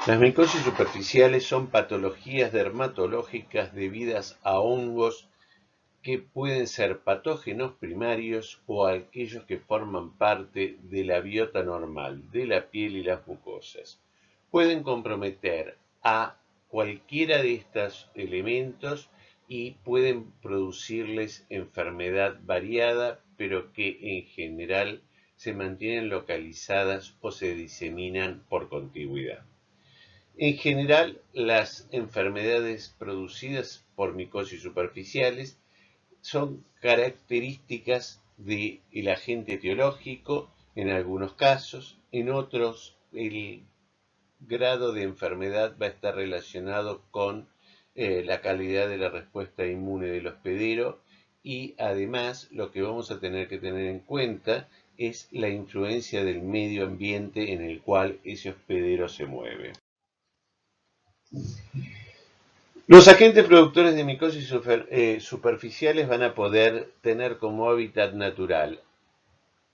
Las micosis superficiales son patologías dermatológicas debidas a hongos que pueden ser patógenos primarios o aquellos que forman parte de la biota normal de la piel y las mucosas. Pueden comprometer a cualquiera de estos elementos y pueden producirles enfermedad variada, pero que en general se mantienen localizadas o se diseminan por contigüidad. En general, las enfermedades producidas por micosis superficiales son características del agente etiológico en algunos casos, en otros el grado de enfermedad va a estar relacionado con la calidad de la respuesta inmune del hospedero y además lo que vamos a tener que tener en cuenta es la influencia del medio ambiente en el cual ese hospedero se mueve. Los agentes productores de micosis superficiales van a poder tener como hábitat natural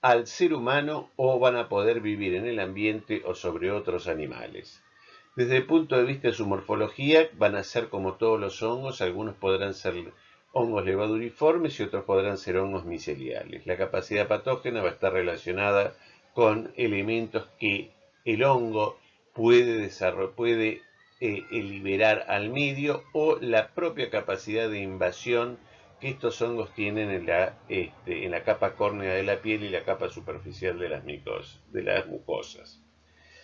al ser humano o van a poder vivir en el ambiente o sobre otros animales. Desde el punto de vista de su morfología, van a ser como todos los hongos, algunos podrán ser hongos levaduriformes y otros podrán ser hongos miceliales. La capacidad patógena va a estar relacionada con elementos que el hongo puede liberar al medio o la propia capacidad de invasión que estos hongos tienen en la capa córnea de la piel y la capa superficial de las mucosas.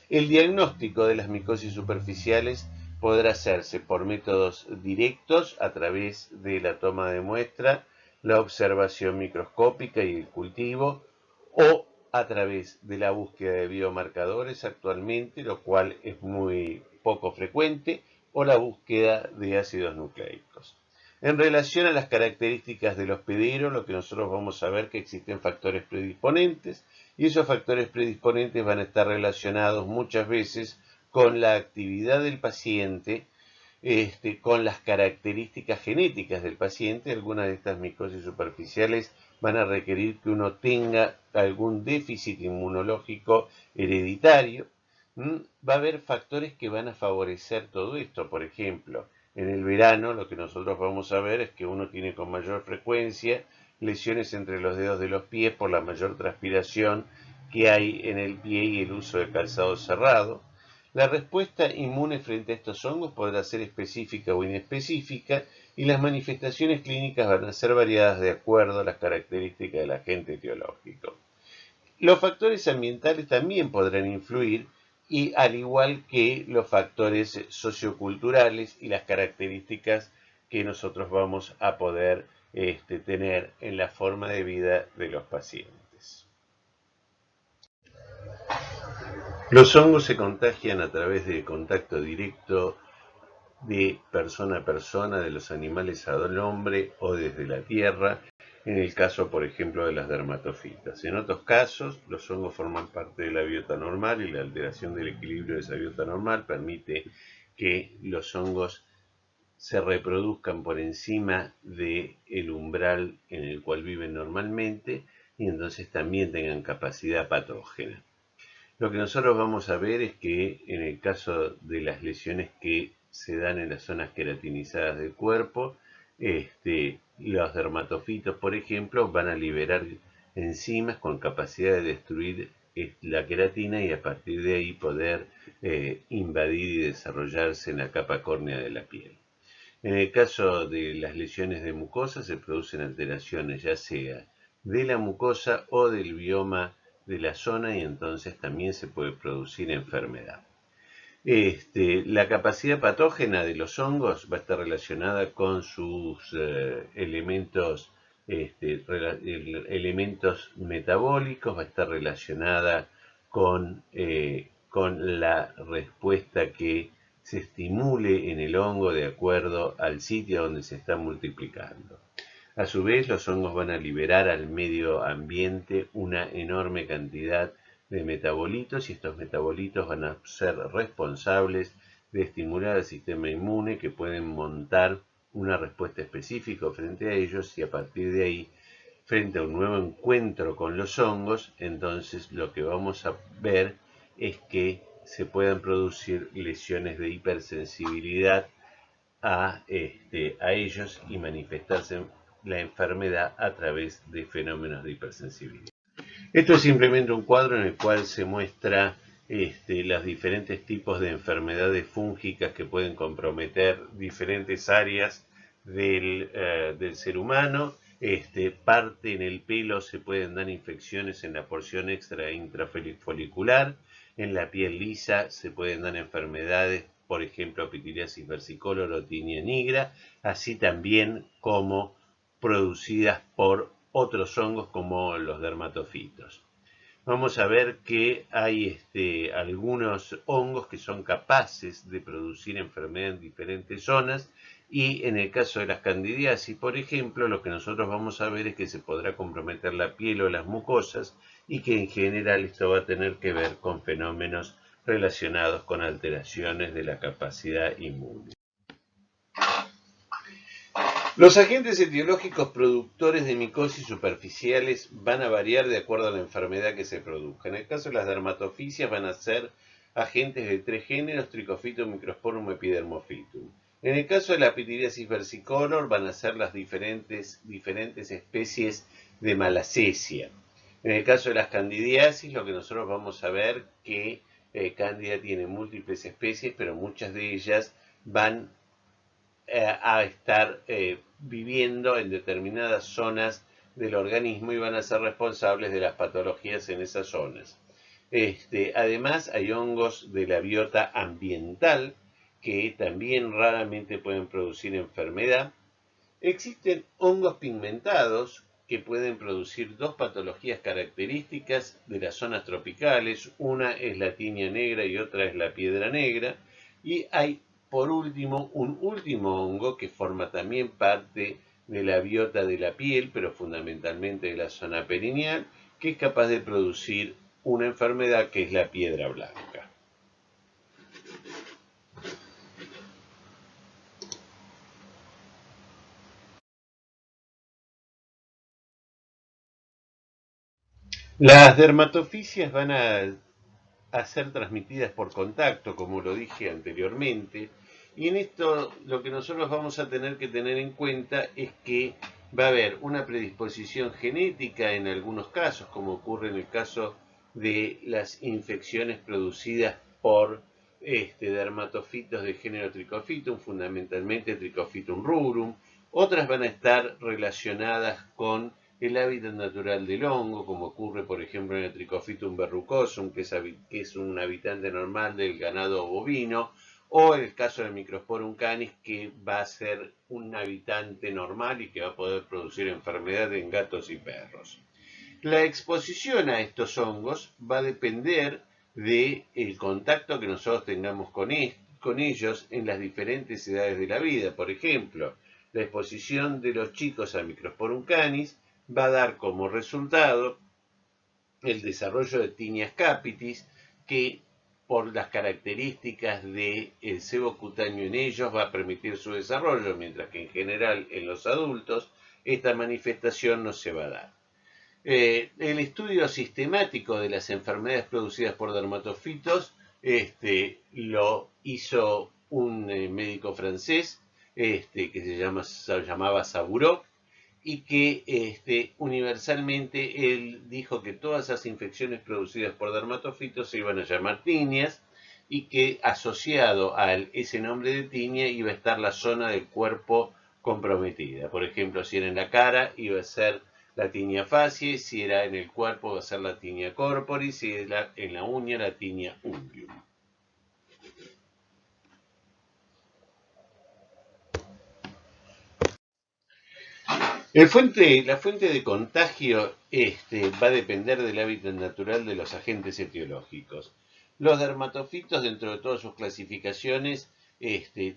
El diagnóstico de las micosis superficiales podrá hacerse por métodos directos a través de la toma de muestra, la observación microscópica y el cultivo, o a través de la búsqueda de biomarcadores actualmente, lo cual es muy poco frecuente, o la búsqueda de ácidos nucleicos. En relación a las características del hospedero, lo que nosotros vamos a ver es que existen factores predisponentes y esos factores predisponentes van a estar relacionados muchas veces con la actividad del paciente, con las características genéticas del paciente. Algunas de estas micosis superficiales van a requerir que uno tenga algún déficit inmunológico hereditario. Va a haber factores que van a favorecer todo esto. Por ejemplo, en el verano lo que nosotros vamos a ver es que uno tiene con mayor frecuencia lesiones entre los dedos de los pies por la mayor transpiración que hay en el pie y el uso de calzado cerrado. La respuesta inmune frente a estos hongos podrá ser específica o inespecífica y las manifestaciones clínicas van a ser variadas de acuerdo a las características del agente etiológico. Los factores ambientales también podrán influir y al igual que los factores socioculturales y las características que nosotros vamos a poder tener en la forma de vida de los pacientes. Los hongos se contagian a través de contacto directo de persona a persona, de los animales al hombre o desde la tierra, en el caso, por ejemplo, de las dermatofitas. En otros casos, los hongos forman parte de la biota normal y la alteración del equilibrio de esa biota normal permite que los hongos se reproduzcan por encima del umbral en el cual viven normalmente y entonces también tengan capacidad patógena. Lo que nosotros vamos a ver es que en el caso de las lesiones que se dan en las zonas queratinizadas del cuerpo, los dermatofitos, por ejemplo, van a liberar enzimas con capacidad de destruir la queratina y a partir de ahí poder invadir y desarrollarse en la capa córnea de la piel. En el caso de las lesiones de mucosa se producen alteraciones ya sea de la mucosa o del bioma de la zona y entonces también se puede producir enfermedad. La capacidad patógena de los hongos va a estar relacionada con sus elementos metabólicos, va a estar relacionada con la respuesta que se estimule en el hongo de acuerdo al sitio donde se está multiplicando. A su vez, los hongos van a liberar al medio ambiente una enorme cantidad de metabolitos y estos metabolitos van a ser responsables de estimular al sistema inmune que pueden montar una respuesta específica frente a ellos y a partir de ahí, frente a un nuevo encuentro con los hongos, entonces lo que vamos a ver es que se puedan producir lesiones de hipersensibilidad a ellos y manifestarse la enfermedad a través de fenómenos de hipersensibilidad. Esto es simplemente un cuadro en el cual se muestra los diferentes tipos de enfermedades fúngicas que pueden comprometer diferentes áreas del ser humano. Parte en el pelo se pueden dar infecciones en la porción extra e intrafolicular. En la piel lisa se pueden dar enfermedades, por ejemplo, pitiriasis versicolor o tinea nigra, así también como producidas por otros hongos como los dermatofitos. Vamos a ver que hay algunos hongos que son capaces de producir enfermedad en diferentes zonas, y en el caso de las candidiasis, por ejemplo, lo que nosotros vamos a ver es que se podrá comprometer la piel o las mucosas, y que en general esto va a tener que ver con fenómenos relacionados con alteraciones de la capacidad inmune. Los agentes etiológicos productores de micosis superficiales van a variar de acuerdo a la enfermedad que se produzca. En el caso de las dermatofisias van a ser agentes de 3 géneros: Trichofitum, Microsporum, Epidermophytum. En el caso de la pitiriasis versicolor van a ser las diferentes especies de Malassezia. En el caso de las candidiasis, lo que nosotros vamos a ver que Candida tiene múltiples especies, pero muchas de ellas van a estar viviendo en determinadas zonas del organismo y van a ser responsables de las patologías en esas zonas. Además, hay hongos de la biota ambiental que también raramente pueden producir enfermedad. Existen hongos pigmentados que pueden producir dos patologías características de las zonas tropicales. Una es la tinea negra y otra es la piedra negra. Y hay, por último, un último hongo que forma también parte de la biota de la piel, pero fundamentalmente de la zona perineal, que es capaz de producir una enfermedad que es la piedra blanca. Las dermatofisias van a ser transmitidas por contacto, como lo dije anteriormente, y en esto lo que nosotros vamos a tener que tener en cuenta es que va a haber una predisposición genética en algunos casos, como ocurre en el caso de las infecciones producidas por dermatofitos de género Trichofitum, fundamentalmente Trichofitum rubrum. Otras van a estar relacionadas con el hábitat natural del hongo, como ocurre por ejemplo en el Trichofitum verrucosum, que es un habitante normal del ganado bovino, o en el caso del Microsporum canis, que va a ser un habitante normal y que va a poder producir enfermedad en gatos y perros. La exposición a estos hongos va a depender del contacto que nosotros tengamos con ellos en las diferentes edades de la vida. Por ejemplo, la exposición de los chicos a Microsporum canis va a dar como resultado el desarrollo de tinea capitis, que por las características del sebo cutáneo en ellos va a permitir su desarrollo, mientras que en general en los adultos esta manifestación no se va a dar. El estudio sistemático de las enfermedades producidas por dermatofitos lo hizo un médico francés que se llamaba Sabourot, y que universalmente él dijo que todas esas infecciones producidas por dermatofitos se iban a llamar tinias, y que asociado a ese nombre de tinea iba a estar la zona del cuerpo comprometida. Por ejemplo, si era en la cara iba a ser la tinea faciae, si era en el cuerpo va a ser la tinea corporis, si era en la uña la tinea unguium. La fuente de contagio va a depender del hábitat natural de los agentes etiológicos. Los dermatofitos, dentro de todas sus clasificaciones,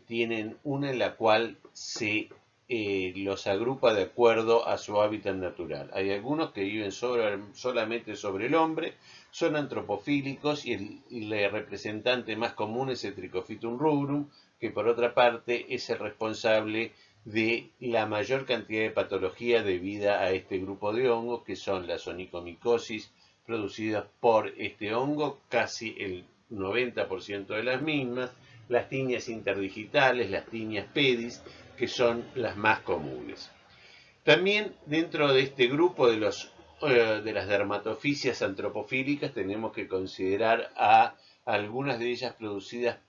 tienen una en la cual se los agrupa de acuerdo a su hábitat natural. Hay algunos que viven solamente sobre el hombre, son antropofílicos, y el representante más común es el Trichofitum rubrum, que por otra parte es el responsable de la mayor cantidad de patología debida a este grupo de hongos, que son las onicomicosis producidas por este hongo. Casi el 90% de las mismas, las tiñas interdigitales, las tiñas PEDIS, que son las más comunes. También dentro de este grupo de las dermatofisias antropofílicas tenemos que considerar a algunas de ellas producidas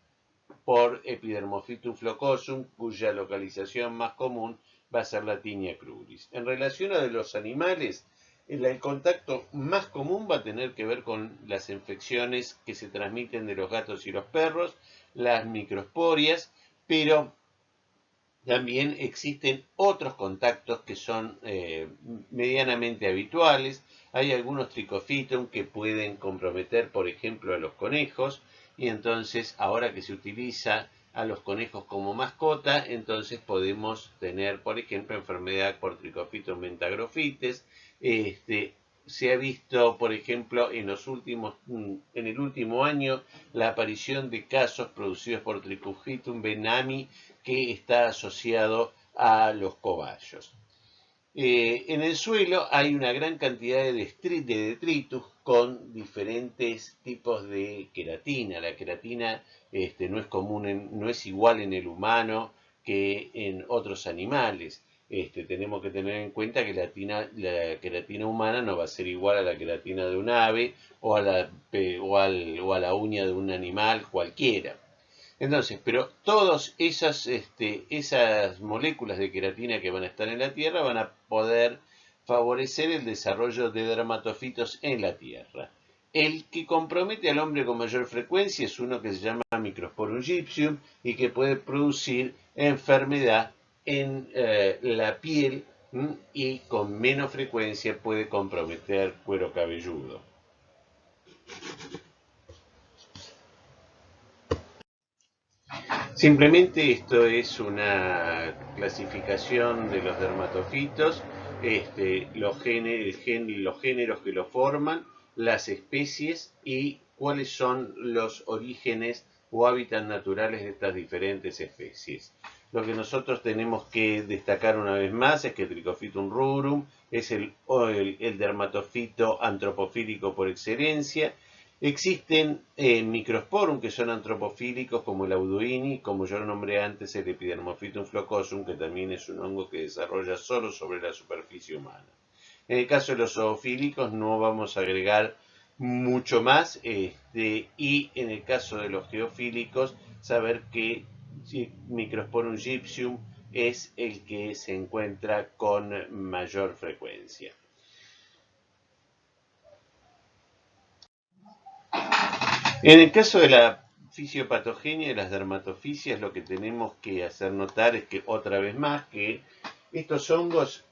por Epidermophytum flocosum, cuya localización más común va a ser la tiña cruris. En relación a los animales, el contacto más común va a tener que ver con las infecciones que se transmiten de los gatos y los perros, las microsporias, pero también existen otros contactos que son medianamente habituales. Hay algunos tricofitum que pueden comprometer, por ejemplo, a los conejos, y entonces ahora que se utiliza a los conejos como mascota, entonces podemos tener, por ejemplo, enfermedad por Trichofitum mentagrofites. Se ha visto, por ejemplo, en el último año, la aparición de casos producidos por Trichofitum benami, que está asociado a los cobayos. En el suelo hay una gran cantidad de detritus con diferentes tipos de queratina. La queratina no es común, no es igual en el humano que en otros animales. Tenemos que tener en cuenta que la queratina humana no va a ser igual a la queratina de un ave o a la uña de un animal cualquiera. Entonces, pero todas esas moléculas de queratina que van a estar en la Tierra van a poder favorecer el desarrollo de dermatofitos en la Tierra. El que compromete al hombre con mayor frecuencia es uno que se llama Microsporum gypsum y que puede producir enfermedad en la piel y con menos frecuencia puede comprometer cuero cabelludo. Simplemente esto es una clasificación de los dermatofitos, los géneros que lo forman, las especies y cuáles son los orígenes o hábitats naturales de estas diferentes especies. Lo que nosotros tenemos que destacar una vez más es que Trichofitum rurum es el dermatofito antropofílico por excelencia. Existen microsporum que son antropofílicos como el auduini, como yo lo nombré antes, el Epidermophytum flocosum, que también es un hongo que desarrolla solo sobre la superficie humana. En el caso de los zoofílicos no vamos a agregar mucho más, y en el caso de los geofílicos, saber que Microsporum gypsum es el que se encuentra con mayor frecuencia. En el caso de la fisiopatogenia de las dermatofisias, lo que tenemos que hacer notar es que, otra vez más, que estos hongos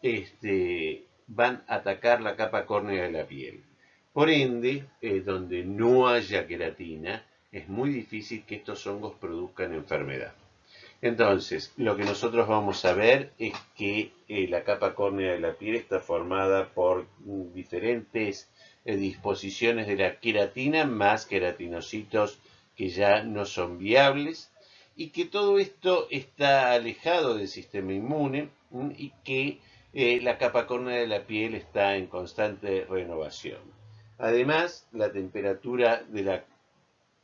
van a atacar la capa córnea de la piel. Por ende, donde no haya queratina, es muy difícil que estos hongos produzcan enfermedad. Entonces, lo que nosotros vamos a ver es que la capa córnea de la piel está formada por diferentes disposiciones de la queratina más queratinocitos que ya no son viables, y que todo esto está alejado del sistema inmune y que la capa córnea de la piel está en constante renovación. Además, la temperatura de la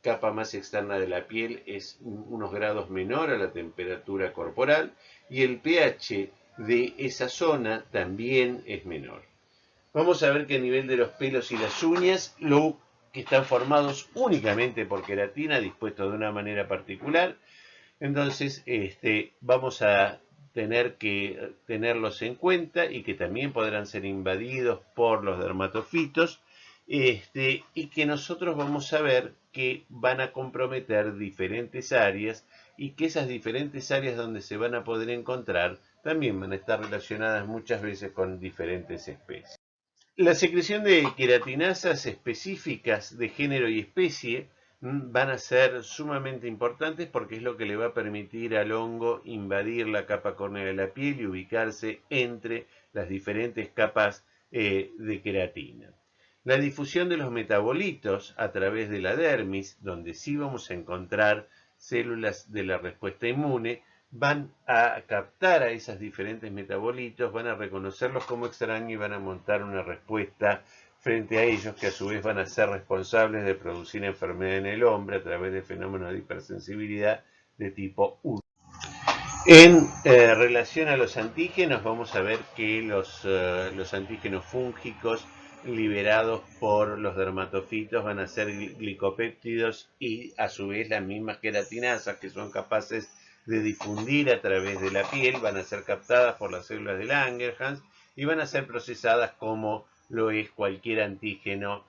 capa más externa de la piel es unos grados menor a la temperatura corporal y el pH de esa zona también es menor. Vamos a ver que a nivel de los pelos y las uñas, que están formados únicamente por queratina, dispuestos de una manera particular, entonces vamos a tener que tenerlos en cuenta y que también podrán ser invadidos por los dermatofitos, y que nosotros vamos a ver que van a comprometer diferentes áreas y que esas diferentes áreas donde se van a poder encontrar también van a estar relacionadas muchas veces con diferentes especies. La secreción de queratinasas específicas de género y especie van a ser sumamente importantes porque es lo que le va a permitir al hongo invadir la capa córnea de la piel y ubicarse entre las diferentes capas de queratina. La difusión de los metabolitos a través de la dermis, donde sí vamos a encontrar células de la respuesta inmune, van a captar a esos diferentes metabolitos, van a reconocerlos como extraños y van a montar una respuesta frente a ellos, que a su vez van a ser responsables de producir enfermedad en el hombre a través de fenómenos de hipersensibilidad de tipo 1. En relación a los antígenos, vamos a ver que los antígenos fúngicos liberados por los dermatofitos van a ser glicopéptidos y a su vez las mismas queratinasas que son capaces de difundir a través de la piel van a ser captadas por las células de Langerhans y van a ser procesadas como lo es cualquier antígeno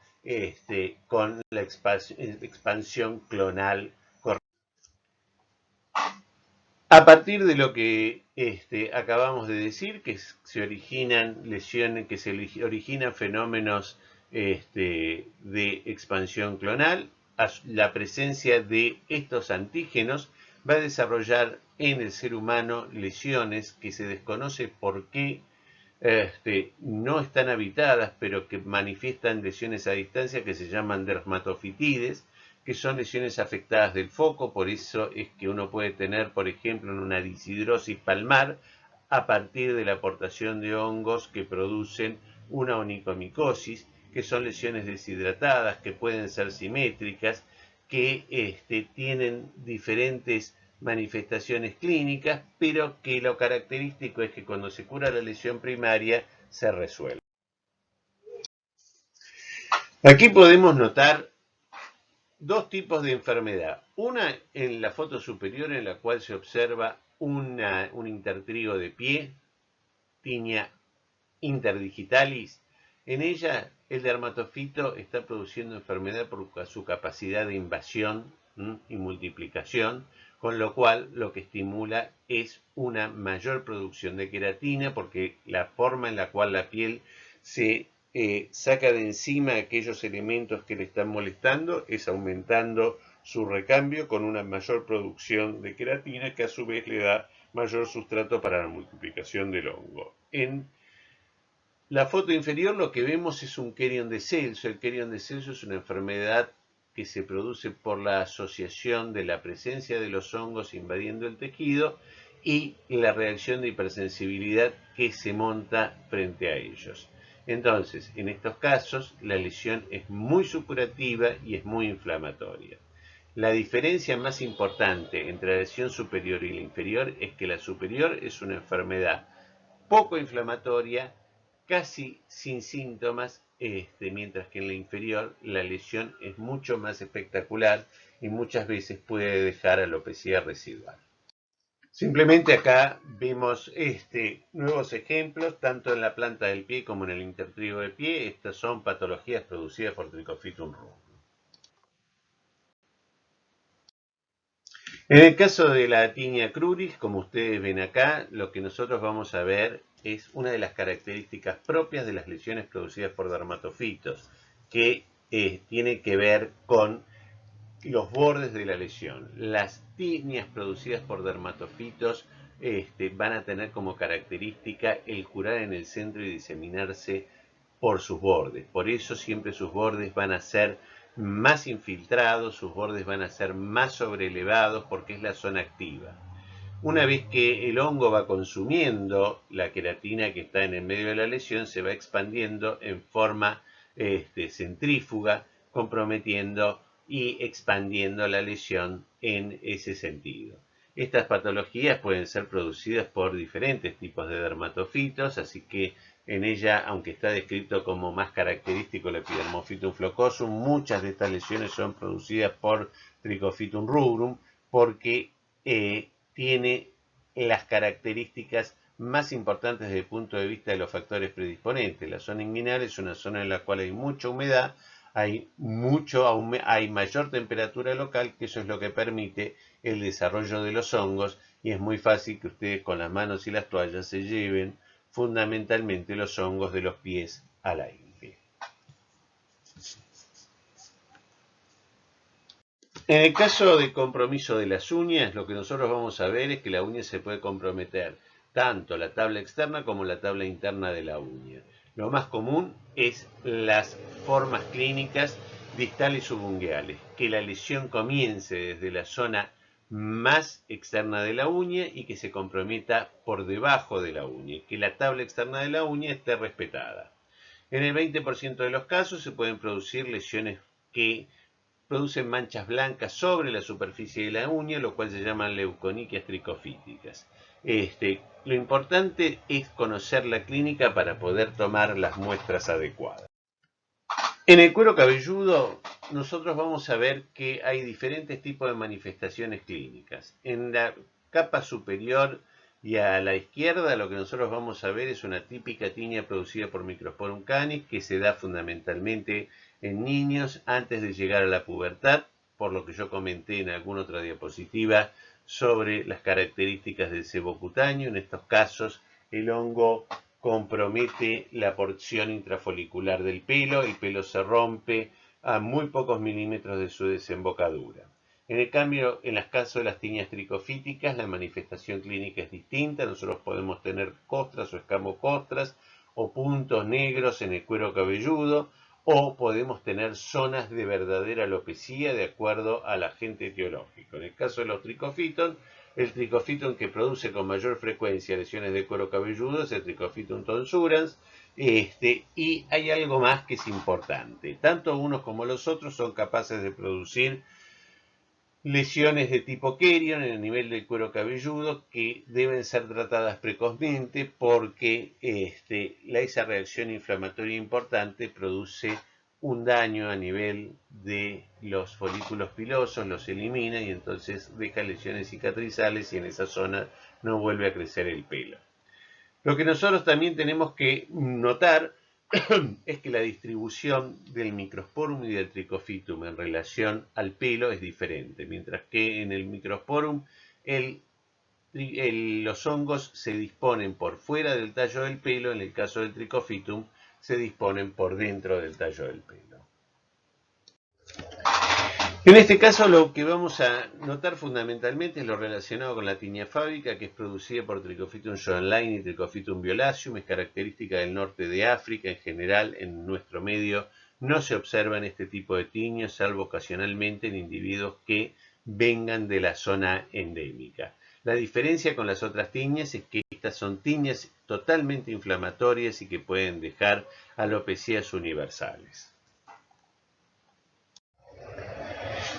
con la expansión clonal. A partir de lo que acabamos de decir, que se originan lesiones, que se originan fenómenos de expansión clonal, la presencia de estos antígenos va a desarrollar en el ser humano lesiones que se desconoce por qué no están habitadas, pero que manifiestan lesiones a distancia que se llaman dermatofitides, que son lesiones afectadas del foco. Por eso es que uno puede tener, por ejemplo, una disidrosis palmar a partir de la aportación de hongos que producen una onicomicosis, que son lesiones deshidratadas, que pueden ser simétricas, que tienen diferentes manifestaciones clínicas, pero que lo característico es que cuando se cura la lesión primaria se resuelve. Aquí podemos notar dos tipos de enfermedad. Una en la foto superior, en la cual se observa un intertrigo de pie, tinea interdigitalis. En ella el dermatofito está produciendo enfermedad por su capacidad de invasión y multiplicación, con lo cual lo que estimula es una mayor producción de queratina, porque la forma en la cual la piel se saca de encima aquellos elementos que le están molestando es aumentando su recambio con una mayor producción de queratina, que a su vez le da mayor sustrato para la multiplicación del hongo. En la foto inferior lo que vemos es un querion de Celso. El querion de Celso es una enfermedad que se produce por la asociación de la presencia de los hongos invadiendo el tejido y la reacción de hipersensibilidad que se monta frente a ellos. Entonces, en estos casos, la lesión es muy supurativa y es muy inflamatoria. La diferencia más importante entre la lesión superior y la inferior es que la superior es una enfermedad poco inflamatoria, casi sin síntomas, mientras que en la inferior la lesión es mucho más espectacular y muchas veces puede dejar alopecia residual. Simplemente acá vemos nuevos ejemplos, tanto en la planta del pie como en el intertrigo de pie. Estas son patologías producidas por Trichophytum rubrum. En el caso de la tinea cruris, como ustedes ven acá, lo que nosotros vamos a ver es una de las características propias de las lesiones producidas por dermatofitos, que tiene que ver con los bordes de la lesión. Las tineas producidas por dermatofitos van a tener como característica el curar en el centro y diseminarse por sus bordes. Por eso siempre sus bordes van a ser más infiltrados, sus bordes van a ser más sobrelevados porque es la zona activa. Una vez que el hongo va consumiendo la queratina que está en el medio de la lesión, se va expandiendo en forma centrífuga, comprometiendo y expandiendo la lesión en ese sentido. Estas patologías pueden ser producidas por diferentes tipos de dermatofitos, así que en ella, aunque está descrito como más característico el Epidermophytum flocosum, muchas de estas lesiones son producidas por Trichophytum rubrum porque tiene las características más importantes desde el punto de vista de los factores predisponentes. La zona inguinal es una zona en la cual hay mucha humedad, hay mayor temperatura local, que eso es lo que permite el desarrollo de los hongos, y es muy fácil que ustedes con las manos y las toallas se lleven fundamentalmente los hongos de los pies al aire. En el caso de compromiso de las uñas, lo que nosotros vamos a ver es que la uña se puede comprometer tanto la tabla externa como la tabla interna de la uña. Lo más común es las formas clínicas distales subungueales, que la lesión comience desde la zona más externa de la uña y que se comprometa por debajo de la uña, que la tabla externa de la uña esté respetada. En el 20% de los casos se pueden producir lesiones que producen manchas blancas sobre la superficie de la uña, lo cual se llaman leuconiquias tricofíticas. Lo importante es conocer la clínica para poder tomar las muestras adecuadas. En el cuero cabelludo, nosotros vamos a ver que hay diferentes tipos de manifestaciones clínicas. En la capa superior y a la izquierda, lo que nosotros vamos a ver es una típica tiña producida por Microsporum canis, que se da fundamentalmente en niños antes de llegar a la pubertad, por lo que yo comenté en alguna otra diapositiva sobre las características del sebo cutáneo. En estos casos, el hongo compromete la porción intrafolicular del pelo, el pelo se rompe a muy pocos milímetros de su desembocadura. En el cambio, en los casos de las tiñas tricofíticas, la manifestación clínica es distinta. Nosotros podemos tener costras o escamocostras o puntos negros en el cuero cabelludo, o podemos tener zonas de verdadera alopecia de acuerdo al agente etiológico. En el caso de los tricofitón, el tricofitón que produce con mayor frecuencia lesiones de cuero cabelludo es el tricofitón tonsurans, y hay algo más que es importante. Tanto unos como los otros son capaces de producir lesiones de tipo Kerion en el nivel del cuero cabelludo que deben ser tratadas precozmente porque esa reacción inflamatoria importante produce un daño a nivel de los folículos pilosos, los elimina y entonces deja lesiones cicatrizales y en esa zona no vuelve a crecer el pelo. Lo que nosotros también tenemos que notar es que la distribución del Microsporum y del Trichofitum en relación al pelo es diferente, mientras que en el Microsporum los hongos se disponen por fuera del tallo del pelo, en el caso del Trichofitum se disponen por dentro del tallo del pelo. En este caso lo que vamos a notar fundamentalmente es lo relacionado con la tiña fábica, que es producida por Trichofitum johanleini y Trichofitum violaceum, es característica del norte de África. En general, en nuestro medio no se observan este tipo de tiñas, salvo ocasionalmente en individuos que vengan de la zona endémica. La diferencia con las otras tiñas es que estas son tiñas totalmente inflamatorias y que pueden dejar alopecias universales.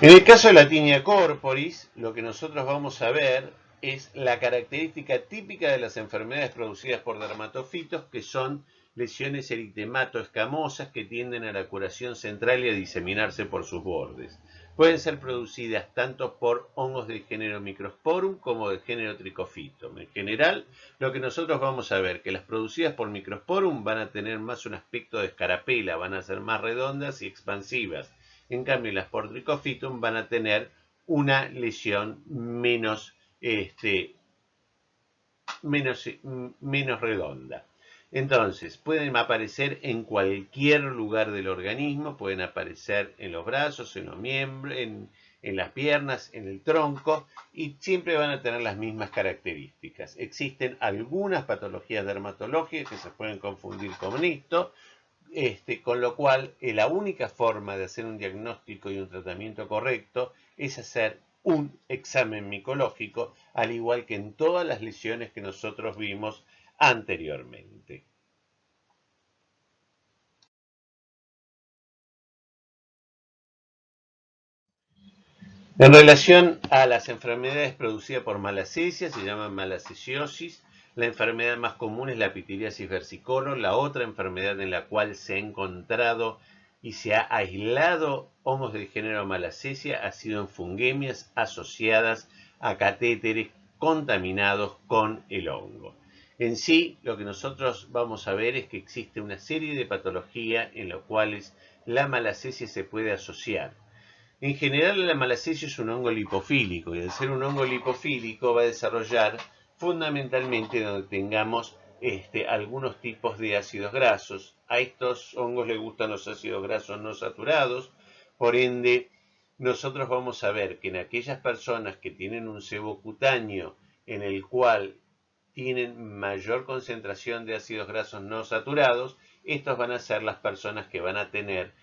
En el caso de la tiña corporis, lo que nosotros vamos a ver es la característica típica de las enfermedades producidas por dermatofitos, que son lesiones eritemato-escamosas que tienden a la curación central y a diseminarse por sus bordes. Pueden ser producidas tanto por hongos del género Microsporum como del género Trichofitum. En general, lo que nosotros vamos a ver que las producidas por Microsporum van a tener más un aspecto de escarapela, van a ser más redondas y expansivas. En cambio, las por Trichofitum van a tener una lesión menos redonda. Entonces, pueden aparecer en cualquier lugar del organismo, pueden aparecer en los brazos, en los miembros, en las piernas, en el tronco, y siempre van a tener las mismas características. Existen algunas patologías dermatológicas que se pueden confundir con esto, con lo cual la única forma de hacer un diagnóstico y un tratamiento correcto es hacer un examen micológico, al igual que en todas las lesiones que nosotros vimos anteriormente. En relación a las enfermedades producidas por malacesia, se llaman malacesiosis. La enfermedad más común es la pitiriasis versicolor. La otra enfermedad en la cual se ha encontrado y se ha aislado hongos del género malacesia ha sido en fungemias asociadas a catéteres contaminados con el hongo. En sí, lo que nosotros vamos a ver es que existe una serie de patologías en las cuales la malacesia se puede asociar. En general, la malacesia es un hongo lipofílico y al ser un hongo lipofílico va a desarrollar fundamentalmente donde tengamos algunos tipos de ácidos grasos. A estos hongos les gustan los ácidos grasos no saturados, por ende nosotros vamos a ver que en aquellas personas que tienen un sebo cutáneo en el cual tienen mayor concentración de ácidos grasos no saturados, estos van a ser las personas que van a tener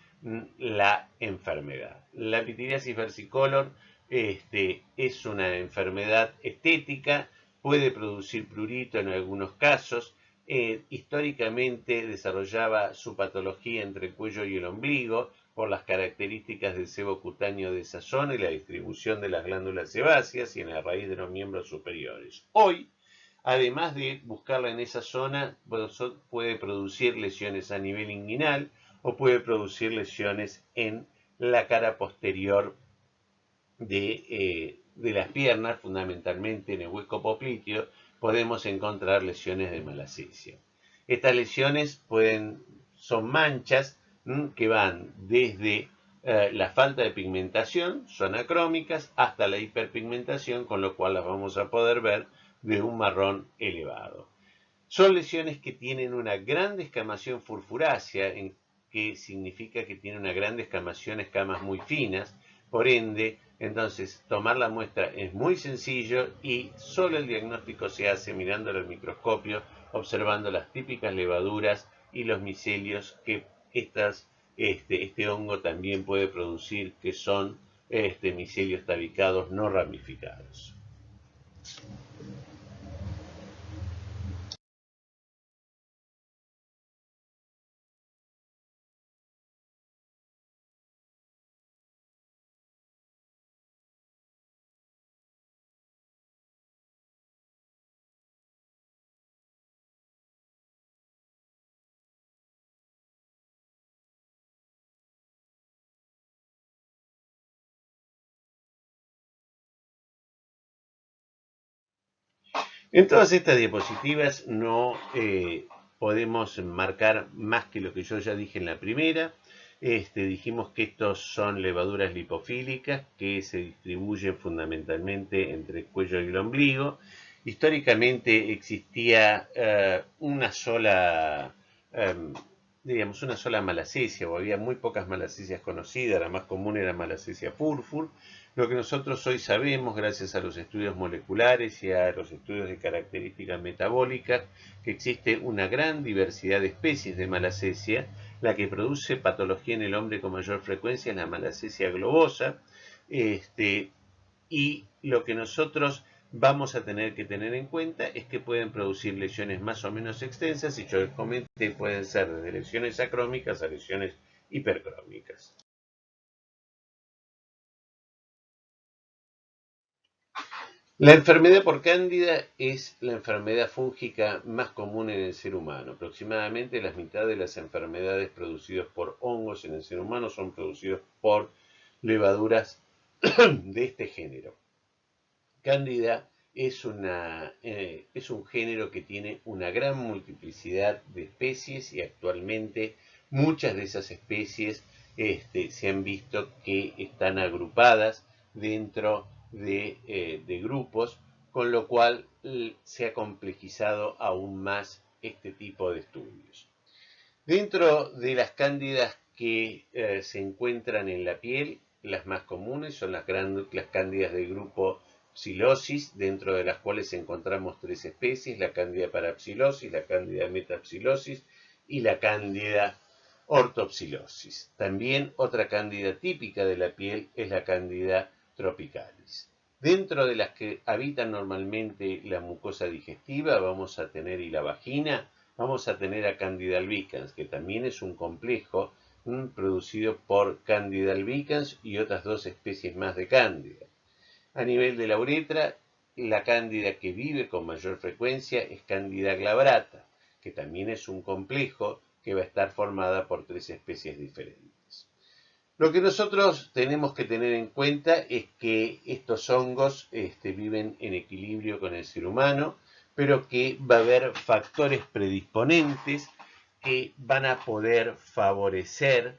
la enfermedad. La pitiriasis versicolor es una enfermedad estética, puede producir prurito en algunos casos, históricamente desarrollaba su patología entre el cuello y el ombligo por las características del sebo cutáneo de esa zona y la distribución de las glándulas sebáceas y en la raíz de los miembros superiores. Hoy, además de buscarla en esa zona, puede producir lesiones a nivel inguinal o puede producir lesiones en la cara posterior de las piernas, fundamentalmente en el hueco popliteo, podemos encontrar lesiones de malacesia. Estas lesiones son manchas que van desde la falta de pigmentación, son acrómicas, hasta la hiperpigmentación, con lo cual las vamos a poder ver de un marrón elevado. Son lesiones que tienen una gran descamación furfurácea, que significa que tienen una gran descamación, escamas muy finas, por ende, entonces tomar la muestra es muy sencillo y solo el diagnóstico se hace mirándolo al microscopio, observando las típicas levaduras y los micelios que este hongo también puede producir, que son micelios tabicados no ramificados. En todas estas diapositivas no podemos marcar más que lo que yo ya dije en la primera. Dijimos que estos son levaduras lipofílicas que se distribuyen fundamentalmente entre el cuello y el ombligo. Históricamente existía una sola malacesia, o había muy pocas malacesias conocidas. La más común era malacesia furfur. Lo que nosotros hoy sabemos, gracias a los estudios moleculares y a los estudios de características metabólicas, que existe una gran diversidad de especies de malacesia. La que produce patología en el hombre con mayor frecuencia es la malacesia globosa, y lo que nosotros vamos a tener que tener en cuenta es que pueden producir lesiones más o menos extensas, y yo les comenté, pueden ser desde lesiones acrómicas a lesiones hipercrómicas. La enfermedad por cándida es la enfermedad fúngica más común en el ser humano. Aproximadamente la mitad de las enfermedades producidas por hongos en el ser humano son producidas por levaduras de este género. Cándida es un género que tiene una gran multiplicidad de especies, y actualmente muchas de esas especies se han visto que están agrupadas dentro de grupos, con lo cual se ha complejizado aún más este tipo de estudios. Dentro de las cándidas que se encuentran en la piel, las más comunes son las cándidas del grupo Psilocysis, dentro de las cuales encontramos tres especies: la cándida parapsilosis, la cándida metapsilosis y la cándida ortopsilosis. También otra cándida típica de la piel es la cándida tropicalis. Dentro de las que habitan normalmente la mucosa digestiva vamos a tener, y la vagina, vamos a tener a Candida albicans, que también es un complejo producido por Candida albicans y otras dos especies más de cándida. A nivel de la uretra, la cándida que vive con mayor frecuencia es Candida glabrata, que también es un complejo que va a estar formada por tres especies diferentes. Lo que nosotros tenemos que tener en cuenta es que estos hongos viven en equilibrio con el ser humano, pero que va a haber factores predisponentes que van a poder favorecer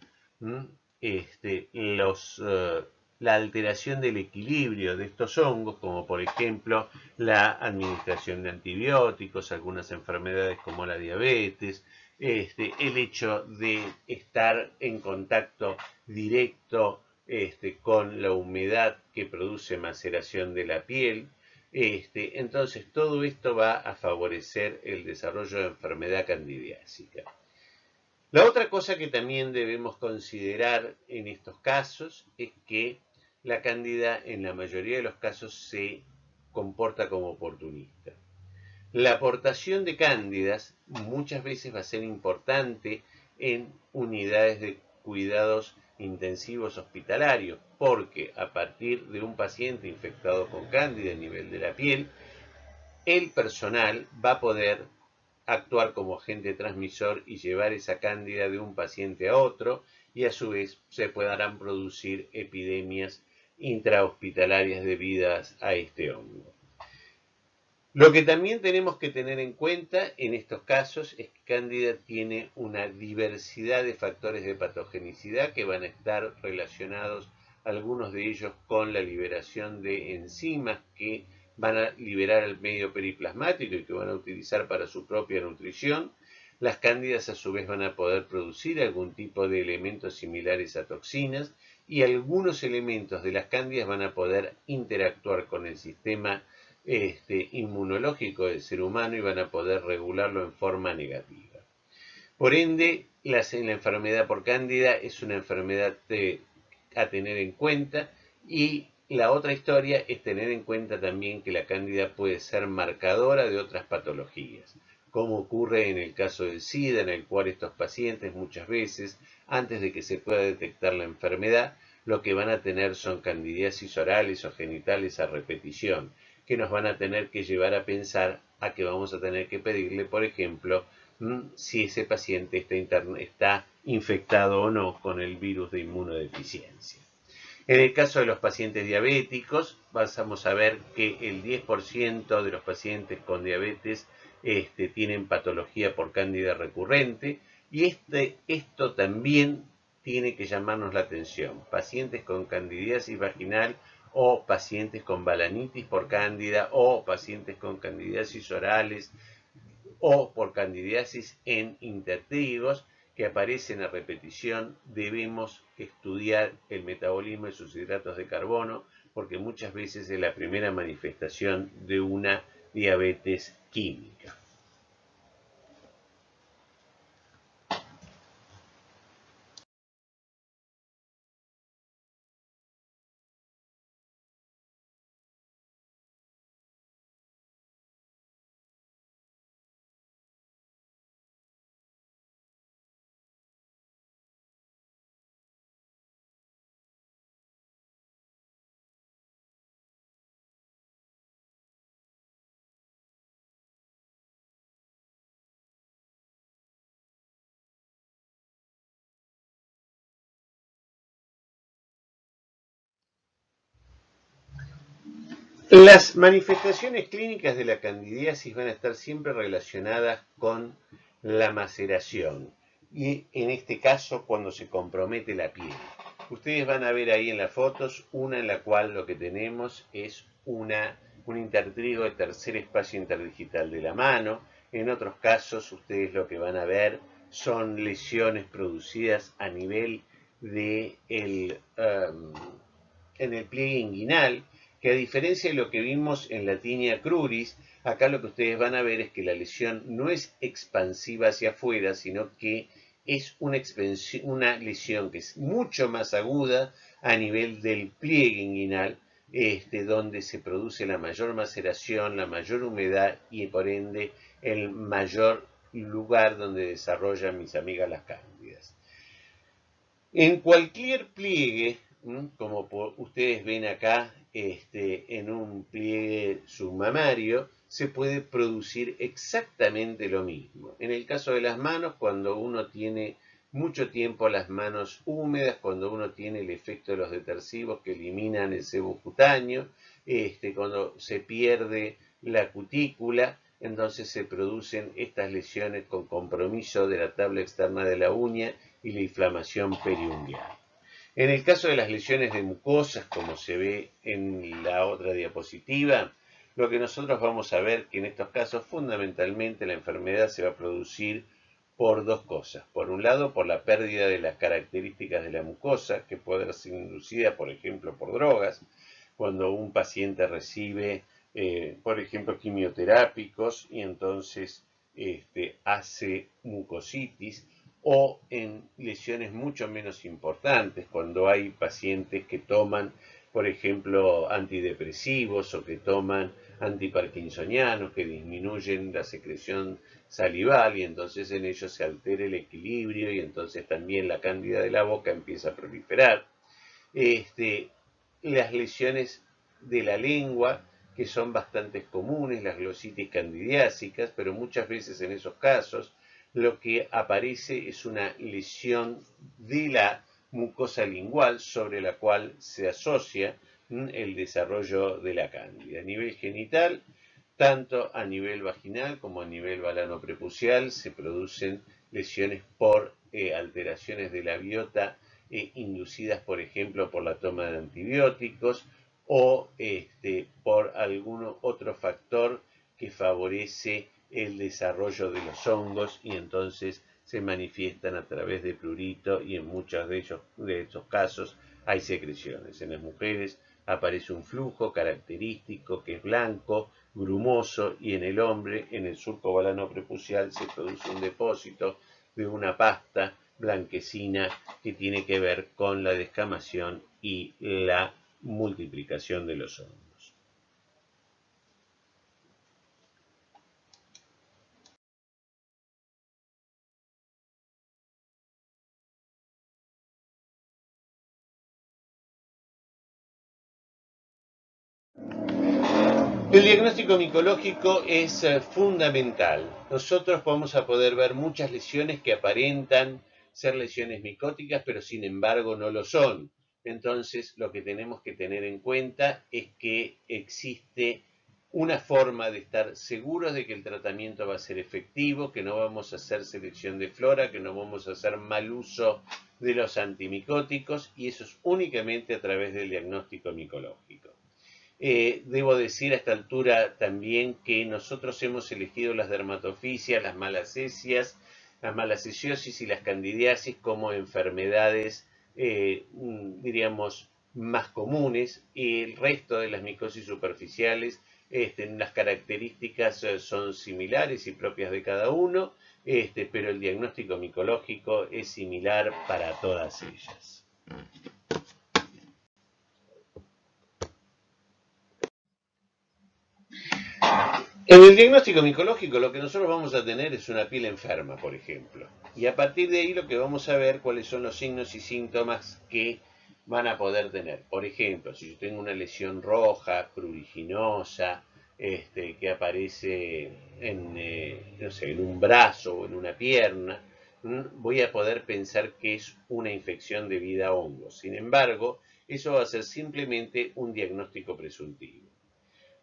la alteración del equilibrio de estos hongos, como por ejemplo la administración de antibióticos, algunas enfermedades como la diabetes, el hecho de estar en contacto directo con la humedad que produce maceración de la piel. Entonces todo esto va a favorecer el desarrollo de enfermedad candidiásica. La otra cosa que también debemos considerar en estos casos es que la cándida en la mayoría de los casos se comporta como oportunista. La aportación de cándidas muchas veces va a ser importante en unidades de cuidados intensivos hospitalarios, porque a partir de un paciente infectado con cándida a nivel de la piel, el personal va a poder actuar como agente transmisor y llevar esa cándida de un paciente a otro, y a su vez se podrán producir epidemias intrahospitalarias debidas a este hongo. Lo que también tenemos que tener en cuenta en estos casos es que Cándida tiene una diversidad de factores de patogenicidad que van a estar relacionados, algunos de ellos, con la liberación de enzimas que van a liberar el medio periplasmático y que van a utilizar para su propia nutrición. Las cándidas a su vez van a poder producir algún tipo de elementos similares a toxinas, y algunos elementos de las cándidas van a poder interactuar con el sistema inmunológico del ser humano y van a poder regularlo en forma negativa. Por ende, la enfermedad por cándida es una enfermedad a tener en cuenta, y la otra historia es tener en cuenta también que la cándida puede ser marcadora de otras patologías, como ocurre en el caso del SIDA, en el cual estos pacientes muchas veces, antes de que se pueda detectar la enfermedad, lo que van a tener son candidiasis orales o genitales a repetición, que nos van a tener que llevar a pensar a que vamos a tener que pedirle, por ejemplo, si ese paciente está infectado o no con el virus de inmunodeficiencia. En el caso de los pacientes diabéticos, vamos a ver que el 10% de los pacientes con diabetes tienen patología por cándida recurrente, y esto también tiene que llamarnos la atención. Pacientes con candidiasis vaginal, o pacientes con balanitis por cándida, o pacientes con candidiasis orales, o por candidiasis en intestíneos que aparecen a repetición, debemos estudiar el metabolismo de sus hidratos de carbono, porque muchas veces es la primera manifestación de una diabetes química. Las manifestaciones clínicas de la candidiasis van a estar siempre relacionadas con la maceración, y en este caso cuando se compromete la piel. Ustedes van a ver ahí en las fotos una en la cual lo que tenemos es un intertrigo de tercer espacio interdigital de la mano. En otros casos ustedes lo que van a ver son lesiones producidas a nivel de en el pliegue inguinal, que a diferencia de lo que vimos en la tinea cruris, acá lo que ustedes van a ver es que la lesión no es expansiva hacia afuera, sino que es una lesión que es mucho más aguda a nivel del pliegue inguinal, donde se produce la mayor maceración, la mayor humedad y por ende el mayor lugar donde desarrollan mis amigas las cándidas. En cualquier pliegue, como ustedes ven acá, en un pliegue submamario, se puede producir exactamente lo mismo. En el caso de las manos, cuando uno tiene mucho tiempo las manos húmedas, cuando uno tiene el efecto de los detersivos que eliminan el sebo cutáneo, cuando se pierde la cutícula, entonces se producen estas lesiones con compromiso de la tabla externa de la uña y la inflamación periungual. En el caso de las lesiones de mucosas, como se ve en la otra diapositiva, lo que nosotros vamos a ver que en estos casos fundamentalmente la enfermedad se va a producir por dos cosas. Por un lado, por la pérdida de las características de la mucosa, que puede ser inducida, por ejemplo, por drogas, cuando un paciente recibe, por ejemplo, quimioterápicos y entonces hace mucositis, o en lesiones mucho menos importantes, cuando hay pacientes que toman, por ejemplo, antidepresivos o que toman antiparkinsonianos que disminuyen la secreción salival y entonces en ellos se altera el equilibrio y entonces también la cándida de la boca empieza a proliferar. Las lesiones de la lengua, que son bastante comunes, las glositis candidiásicas, pero muchas veces en esos casos lo que aparece es una lesión de la mucosa lingual sobre la cual se asocia el desarrollo de la cándida. A nivel genital, tanto a nivel vaginal como a nivel balano-prepucial se producen lesiones por alteraciones de la biota inducidas, por ejemplo, por la toma de antibióticos o por algún otro factor que favorece el desarrollo de los hongos y entonces se manifiestan a través de prurito y en muchos de estos casos hay secreciones. En las mujeres aparece un flujo característico que es blanco, grumoso, y en el hombre, en el surco balano prepucial, se produce un depósito de una pasta blanquecina que tiene que ver con la descamación y la multiplicación de los hongos. El diagnóstico micológico es fundamental. Nosotros vamos a poder ver muchas lesiones que aparentan ser lesiones micóticas, pero sin embargo no lo son. Entonces, lo que tenemos que tener en cuenta es que existe una forma de estar seguros de que el tratamiento va a ser efectivo, que no vamos a hacer selección de flora, que no vamos a hacer mal uso de los antimicóticos, y eso es únicamente a través del diagnóstico micológico. Debo decir a esta altura también que nosotros hemos elegido las dermatofisias, las malacesias, las malacesiosis y las candidiasis como enfermedades, diríamos, más comunes, y el resto de las micosis superficiales, las características son similares y propias de cada uno, pero el diagnóstico micológico es similar para todas ellas. En el diagnóstico micológico lo que nosotros vamos a tener es una piel enferma, por ejemplo. Y a partir de ahí lo que vamos a ver cuáles son los signos y síntomas que van a poder tener. Por ejemplo, si yo tengo una lesión roja, pruriginosa, que aparece no sé, en un brazo o en una pierna, voy a poder pensar que es una infección debida a hongos. Sin embargo, eso va a ser simplemente un diagnóstico presuntivo.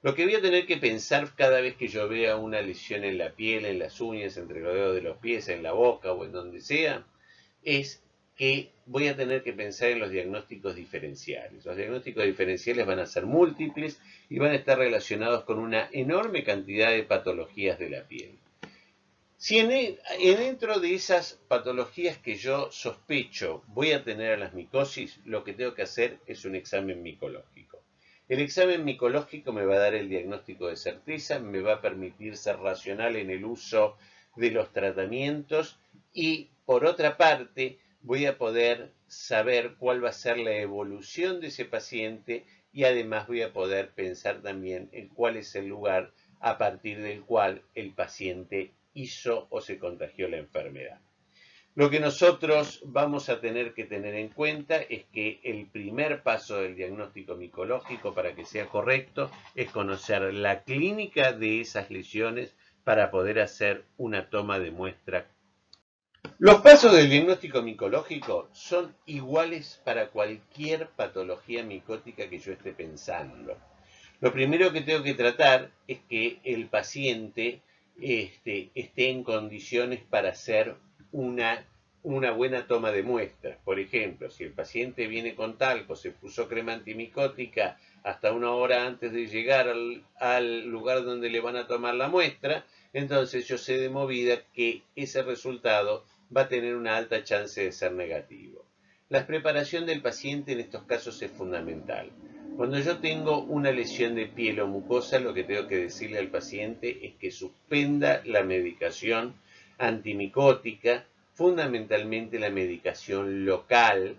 Lo que voy a tener que pensar cada vez que yo vea una lesión en la piel, en las uñas, entre los dedos de los pies, en la boca o en donde sea, es que voy a tener que pensar en los diagnósticos diferenciales. Los diagnósticos diferenciales van a ser múltiples y van a estar relacionados con una enorme cantidad de patologías de la piel. Si dentro de esas patologías que yo sospecho voy a tener a las micosis, lo que tengo que hacer es un examen micológico. El examen micológico me va a dar el diagnóstico de certeza, me va a permitir ser racional en el uso de los tratamientos y, por otra parte, voy a poder saber cuál va a ser la evolución de ese paciente y además voy a poder pensar también en cuál es el lugar a partir del cual el paciente hizo o se contagió la enfermedad. Lo que nosotros vamos a tener que tener en cuenta es que el primer paso del diagnóstico micológico para que sea correcto es conocer la clínica de esas lesiones para poder hacer una toma de muestra. Los pasos del diagnóstico micológico son iguales para cualquier patología micótica que yo esté pensando. Lo primero que tengo que tratar es que el paciente esté en condiciones para hacer una buena toma de muestras. Por ejemplo, si el paciente viene con talco, se puso crema antimicótica hasta una hora antes de llegar al lugar donde le van a tomar la muestra, entonces yo sé de movida que ese resultado va a tener una alta chance de ser negativo. La preparación del paciente en estos casos es fundamental. Cuando yo tengo una lesión de piel o mucosa, lo que tengo que decirle al paciente es que suspenda la medicación antimicótica, fundamentalmente la medicación local,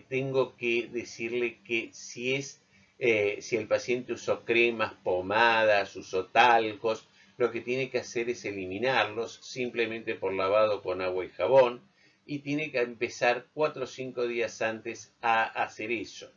tengo que decirle que si el paciente usó cremas, pomadas, usó talcos, lo que tiene que hacer es eliminarlos simplemente por lavado con agua y jabón, y tiene que empezar 4 o 5 días antes a hacer eso.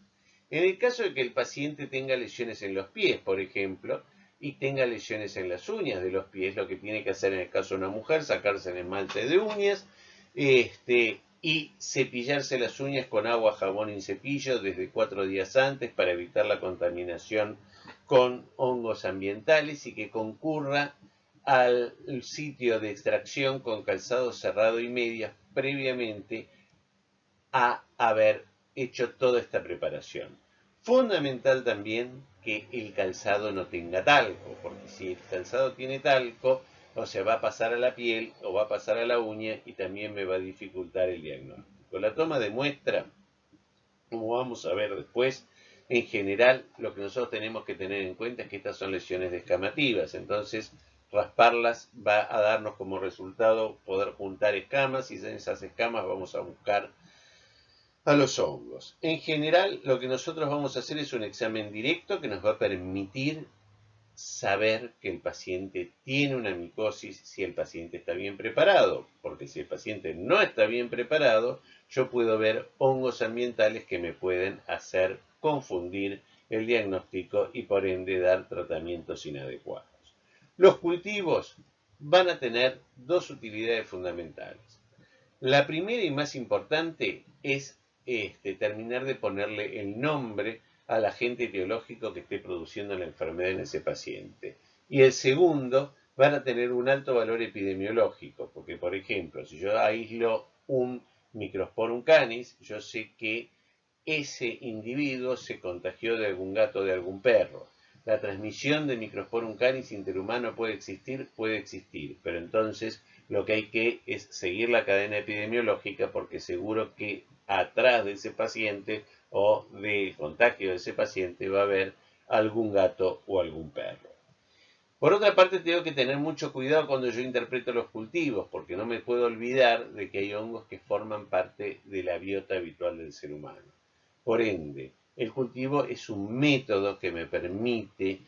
En el caso de que el paciente tenga lesiones en los pies, por ejemplo, y tenga lesiones en las uñas de los pies, lo que tiene que hacer en el caso de una mujer, sacarse el esmalte de uñas, y cepillarse las uñas con agua, jabón y cepillo desde 4 días antes para evitar la contaminación con hongos ambientales, y que concurra al sitio de extracción con calzado cerrado y medias previamente a haber hecho toda esta preparación. Fundamental también que el calzado no tenga talco, porque si el calzado tiene talco, o se va a pasar a la piel o va a pasar a la uña y también me va a dificultar el diagnóstico. La toma de muestra, como vamos a ver después, en general lo que nosotros tenemos que tener en cuenta es que estas son lesiones descamativas, entonces rasparlas va a darnos como resultado poder juntar escamas, y en esas escamas vamos a buscar a los hongos. En general, lo que nosotros vamos a hacer es un examen directo que nos va a permitir saber que el paciente tiene una micosis si el paciente está bien preparado, porque si el paciente no está bien preparado, yo puedo ver hongos ambientales que me pueden hacer confundir el diagnóstico y por ende dar tratamientos inadecuados. Los cultivos van a tener dos utilidades fundamentales. La primera y más importante es terminar de ponerle el nombre al agente etiológico que esté produciendo la enfermedad en ese paciente. Y el segundo, van a tener un alto valor epidemiológico, porque por ejemplo, si yo aíslo un Microsporum canis, yo sé que ese individuo se contagió de algún gato o de algún perro. La transmisión de Microsporum canis interhumano puede existir, pero entonces lo que hay que es seguir la cadena epidemiológica, porque seguro que atrás de ese paciente o del contagio de ese paciente va a haber algún gato o algún perro. Por otra parte, tengo que tener mucho cuidado cuando yo interpreto los cultivos, porque no me puedo olvidar de que hay hongos que forman parte de la biota habitual del ser humano. Por ende, el cultivo es un método que me permite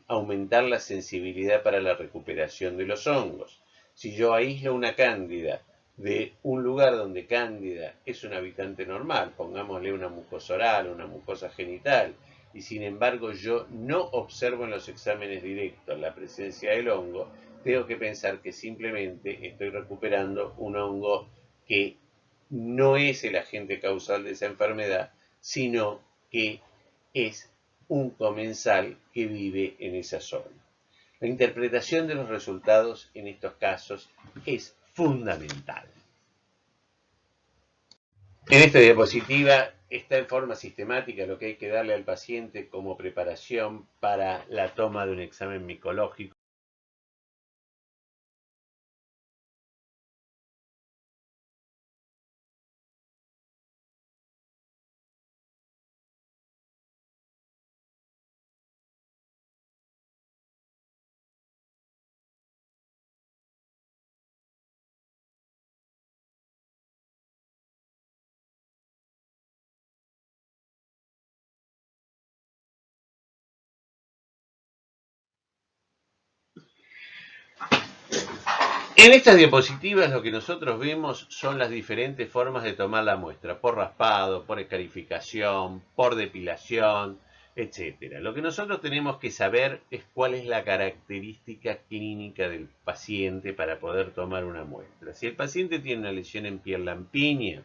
aumentar la sensibilidad para la recuperación de los hongos. Si yo aíslo una cándida de un lugar donde cándida es un habitante normal, pongámosle una mucosa oral, una mucosa genital, y sin embargo yo no observo en los exámenes directos la presencia del hongo, tengo que pensar que simplemente estoy recuperando un hongo que no es el agente causal de esa enfermedad, sino que es un comensal que vive en esa zona. La interpretación de los resultados en estos casos es fundamental. En esta diapositiva está en forma sistemática lo que hay que darle al paciente como preparación para la toma de un examen micológico. En estas diapositivas lo que nosotros vemos son las diferentes formas de tomar la muestra, por raspado, por escarificación, por depilación, etc. Lo que nosotros tenemos que saber es cuál es la característica clínica del paciente para poder tomar una muestra. Si el paciente tiene una lesión en piel lampiña,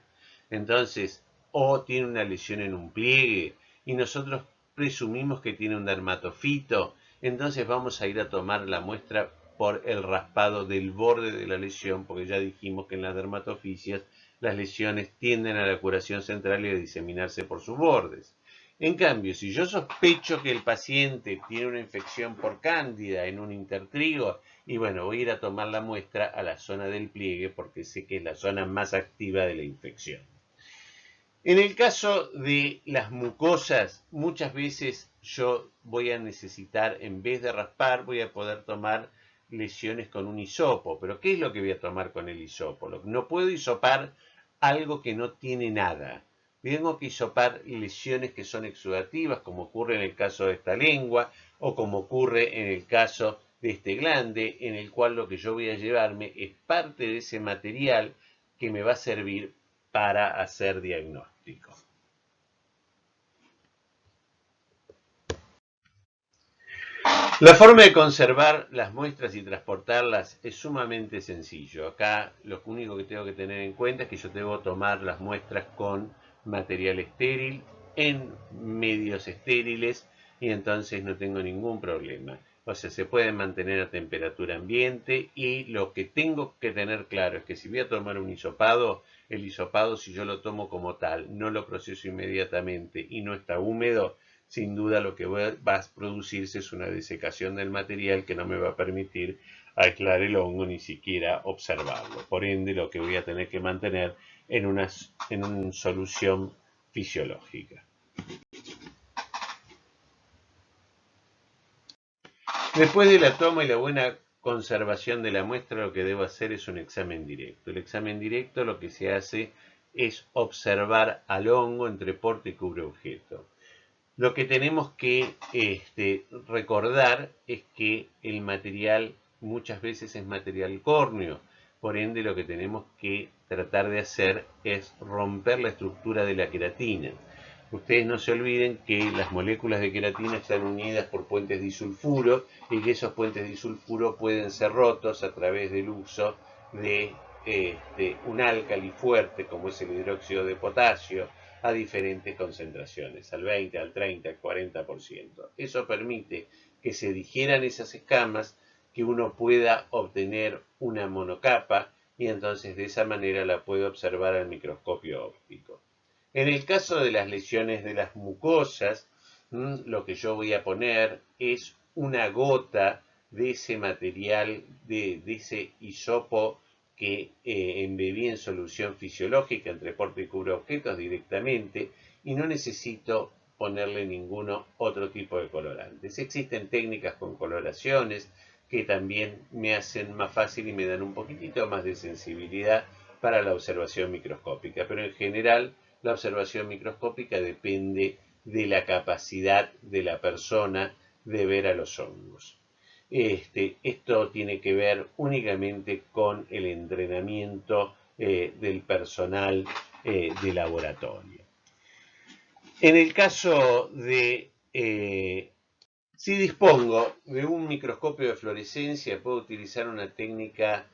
entonces, o tiene una lesión en un pliegue, y nosotros presumimos que tiene un dermatofito, entonces vamos a ir a tomar la muestra por el raspado del borde de la lesión, porque ya dijimos que en las dermatofisias las lesiones tienden a la curación central y a diseminarse por sus bordes. En cambio, si yo sospecho que el paciente tiene una infección por cándida en un intertrigo, y bueno, voy a ir a tomar la muestra a la zona del pliegue porque sé que es la zona más activa de la infección. En el caso de las mucosas, muchas veces yo voy a necesitar, en vez de raspar, voy a poder tomar lesiones con un hisopo. Pero ¿qué es lo que voy a tomar con el hisopo? No puedo hisopar algo que no tiene nada. tengo que hisopar lesiones que son exudativas, como ocurre en el caso de esta lengua o como ocurre en el caso de este glande, en el cual lo que yo voy a llevarme es parte de ese material que me va a servir para hacer diagnóstico. La forma de conservar las muestras y transportarlas es sumamente sencillo. Acá lo único que tengo que tener en cuenta es que yo debo tomar las muestras con material estéril, en medios estériles, y entonces no tengo ningún problema. O sea, se pueden mantener a temperatura ambiente, y lo que tengo que tener claro es que si voy a tomar un hisopado, el hisopado, si yo lo tomo como tal, no lo proceso inmediatamente y no está húmedo, sin duda lo que va a producirse es una desecación del material que no me va a permitir aislar el hongo ni siquiera observarlo. Por ende, lo que voy a tener que mantener en una solución fisiológica. Después de la toma y la buena conservación de la muestra, lo que debo hacer es un examen directo. El examen directo lo que se hace es observar al hongo entre porte y cubre objeto. Lo que tenemos que recordar es que el material muchas veces es material córneo, por ende lo que tenemos que tratar de hacer es romper la estructura de la queratina. Ustedes no se olviden que las moléculas de queratina están unidas por puentes disulfuro y que esos puentes disulfuro pueden ser rotos a través del uso de un álcali fuerte como es el hidróxido de potasio a diferentes concentraciones, al 20, al 30, al 40%. Eso permite que se digieran esas escamas, que uno pueda obtener una monocapa y entonces de esa manera la puede observar al microscopio óptico. En el caso de las lesiones de las mucosas, lo que yo voy a poner es una gota de ese material, de ese hisopo que embebí en solución fisiológica entre porte y cubre objetos directamente, y no necesito ponerle ningún otro tipo de colorantes. Existen técnicas con coloraciones que también me hacen más fácil y me dan un poquitito más de sensibilidad para la observación microscópica, pero en general la observación microscópica depende de la capacidad de la persona de ver a los hongos. Esto tiene que ver únicamente con el entrenamiento del personal de laboratorio. En el caso de, si dispongo de un microscopio de fluorescencia, puedo utilizar una técnica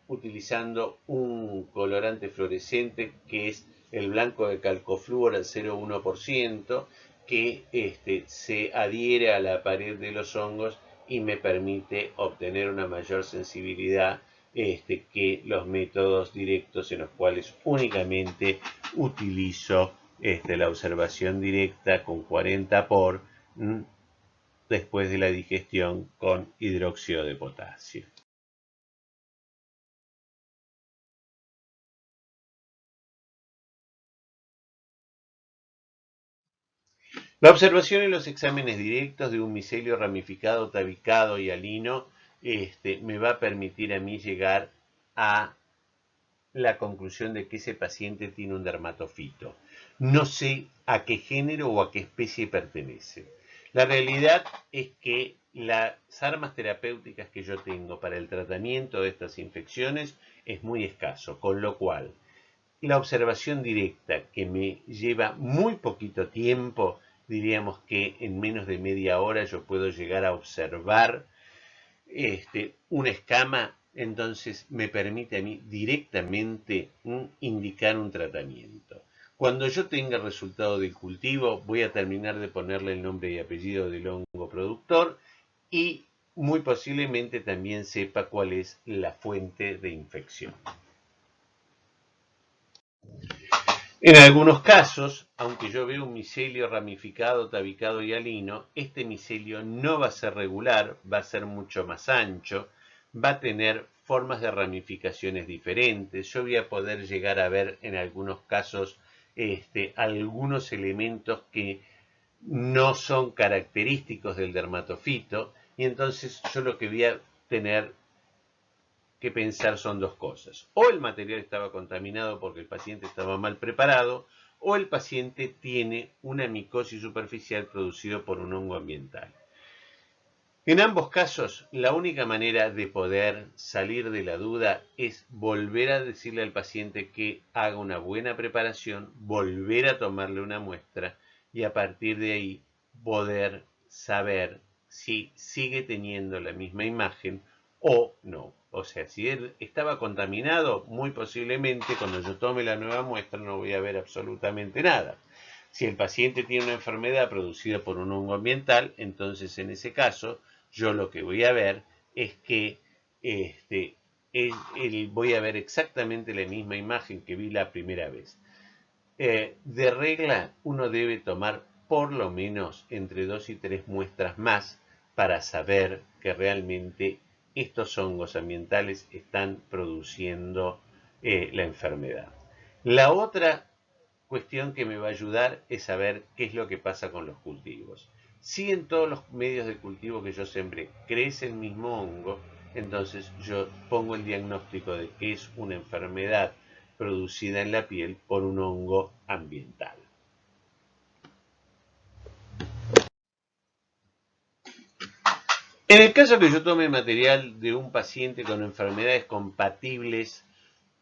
utilizando un colorante fluorescente que es el blanco de calcoflúor al 0,1%, que se adhiere a la pared de los hongos y me permite obtener una mayor sensibilidad que los métodos directos en los cuales únicamente utilizo la observación directa con 40 por después de la digestión con hidróxido de potasio. La observación en los exámenes directos de un micelio ramificado, tabicado y alino me va a permitir a mí llegar a la conclusión de que ese paciente tiene un dermatofito. No sé a qué género o a qué especie pertenece. La realidad es que las armas terapéuticas que yo tengo para el tratamiento de estas infecciones es muy escaso, con lo cual la observación directa, que me lleva muy poquito tiempo, diríamos que en menos de media hora yo puedo llegar a observar una escama, entonces me permite a mí directamente indicar un tratamiento. Cuando yo tenga el resultado del cultivo, voy a terminar de ponerle el nombre y apellido del hongo productor y muy posiblemente también sepa cuál es la fuente de infección. En algunos casos, aunque yo veo un micelio ramificado, tabicado y alino, este micelio no va a ser regular, va a ser mucho más ancho, va a tener formas de ramificaciones diferentes. Yo voy a poder llegar a ver en algunos casos algunos elementos que no son característicos del dermatofito, y entonces yo lo que voy a tener que pensar son dos cosas. O el material estaba contaminado porque el paciente estaba mal preparado, o el paciente tiene una micosis superficial producida por un hongo ambiental. En ambos casos, la única manera de poder salir de la duda es volver a decirle al paciente que haga una buena preparación, volver a tomarle una muestra y a partir de ahí poder saber si sigue teniendo la misma imagen o no. O sea, si él estaba contaminado, muy posiblemente cuando yo tome la nueva muestra no voy a ver absolutamente nada. Si el paciente tiene una enfermedad producida por un hongo ambiental, entonces en ese caso yo lo que voy a ver es que voy a ver exactamente la misma imagen que vi la primera vez. De regla, uno debe tomar por lo menos entre 2 y 3 muestras más para saber que realmente estos hongos ambientales están produciendo la enfermedad. La otra cuestión que me va a ayudar es saber qué es lo que pasa con los cultivos. Si en todos los medios de cultivo que yo sembré crece el mismo hongo, entonces yo pongo el diagnóstico de que es una enfermedad producida en la piel por un hongo ambiental. En el caso que yo tome material de un paciente con enfermedades compatibles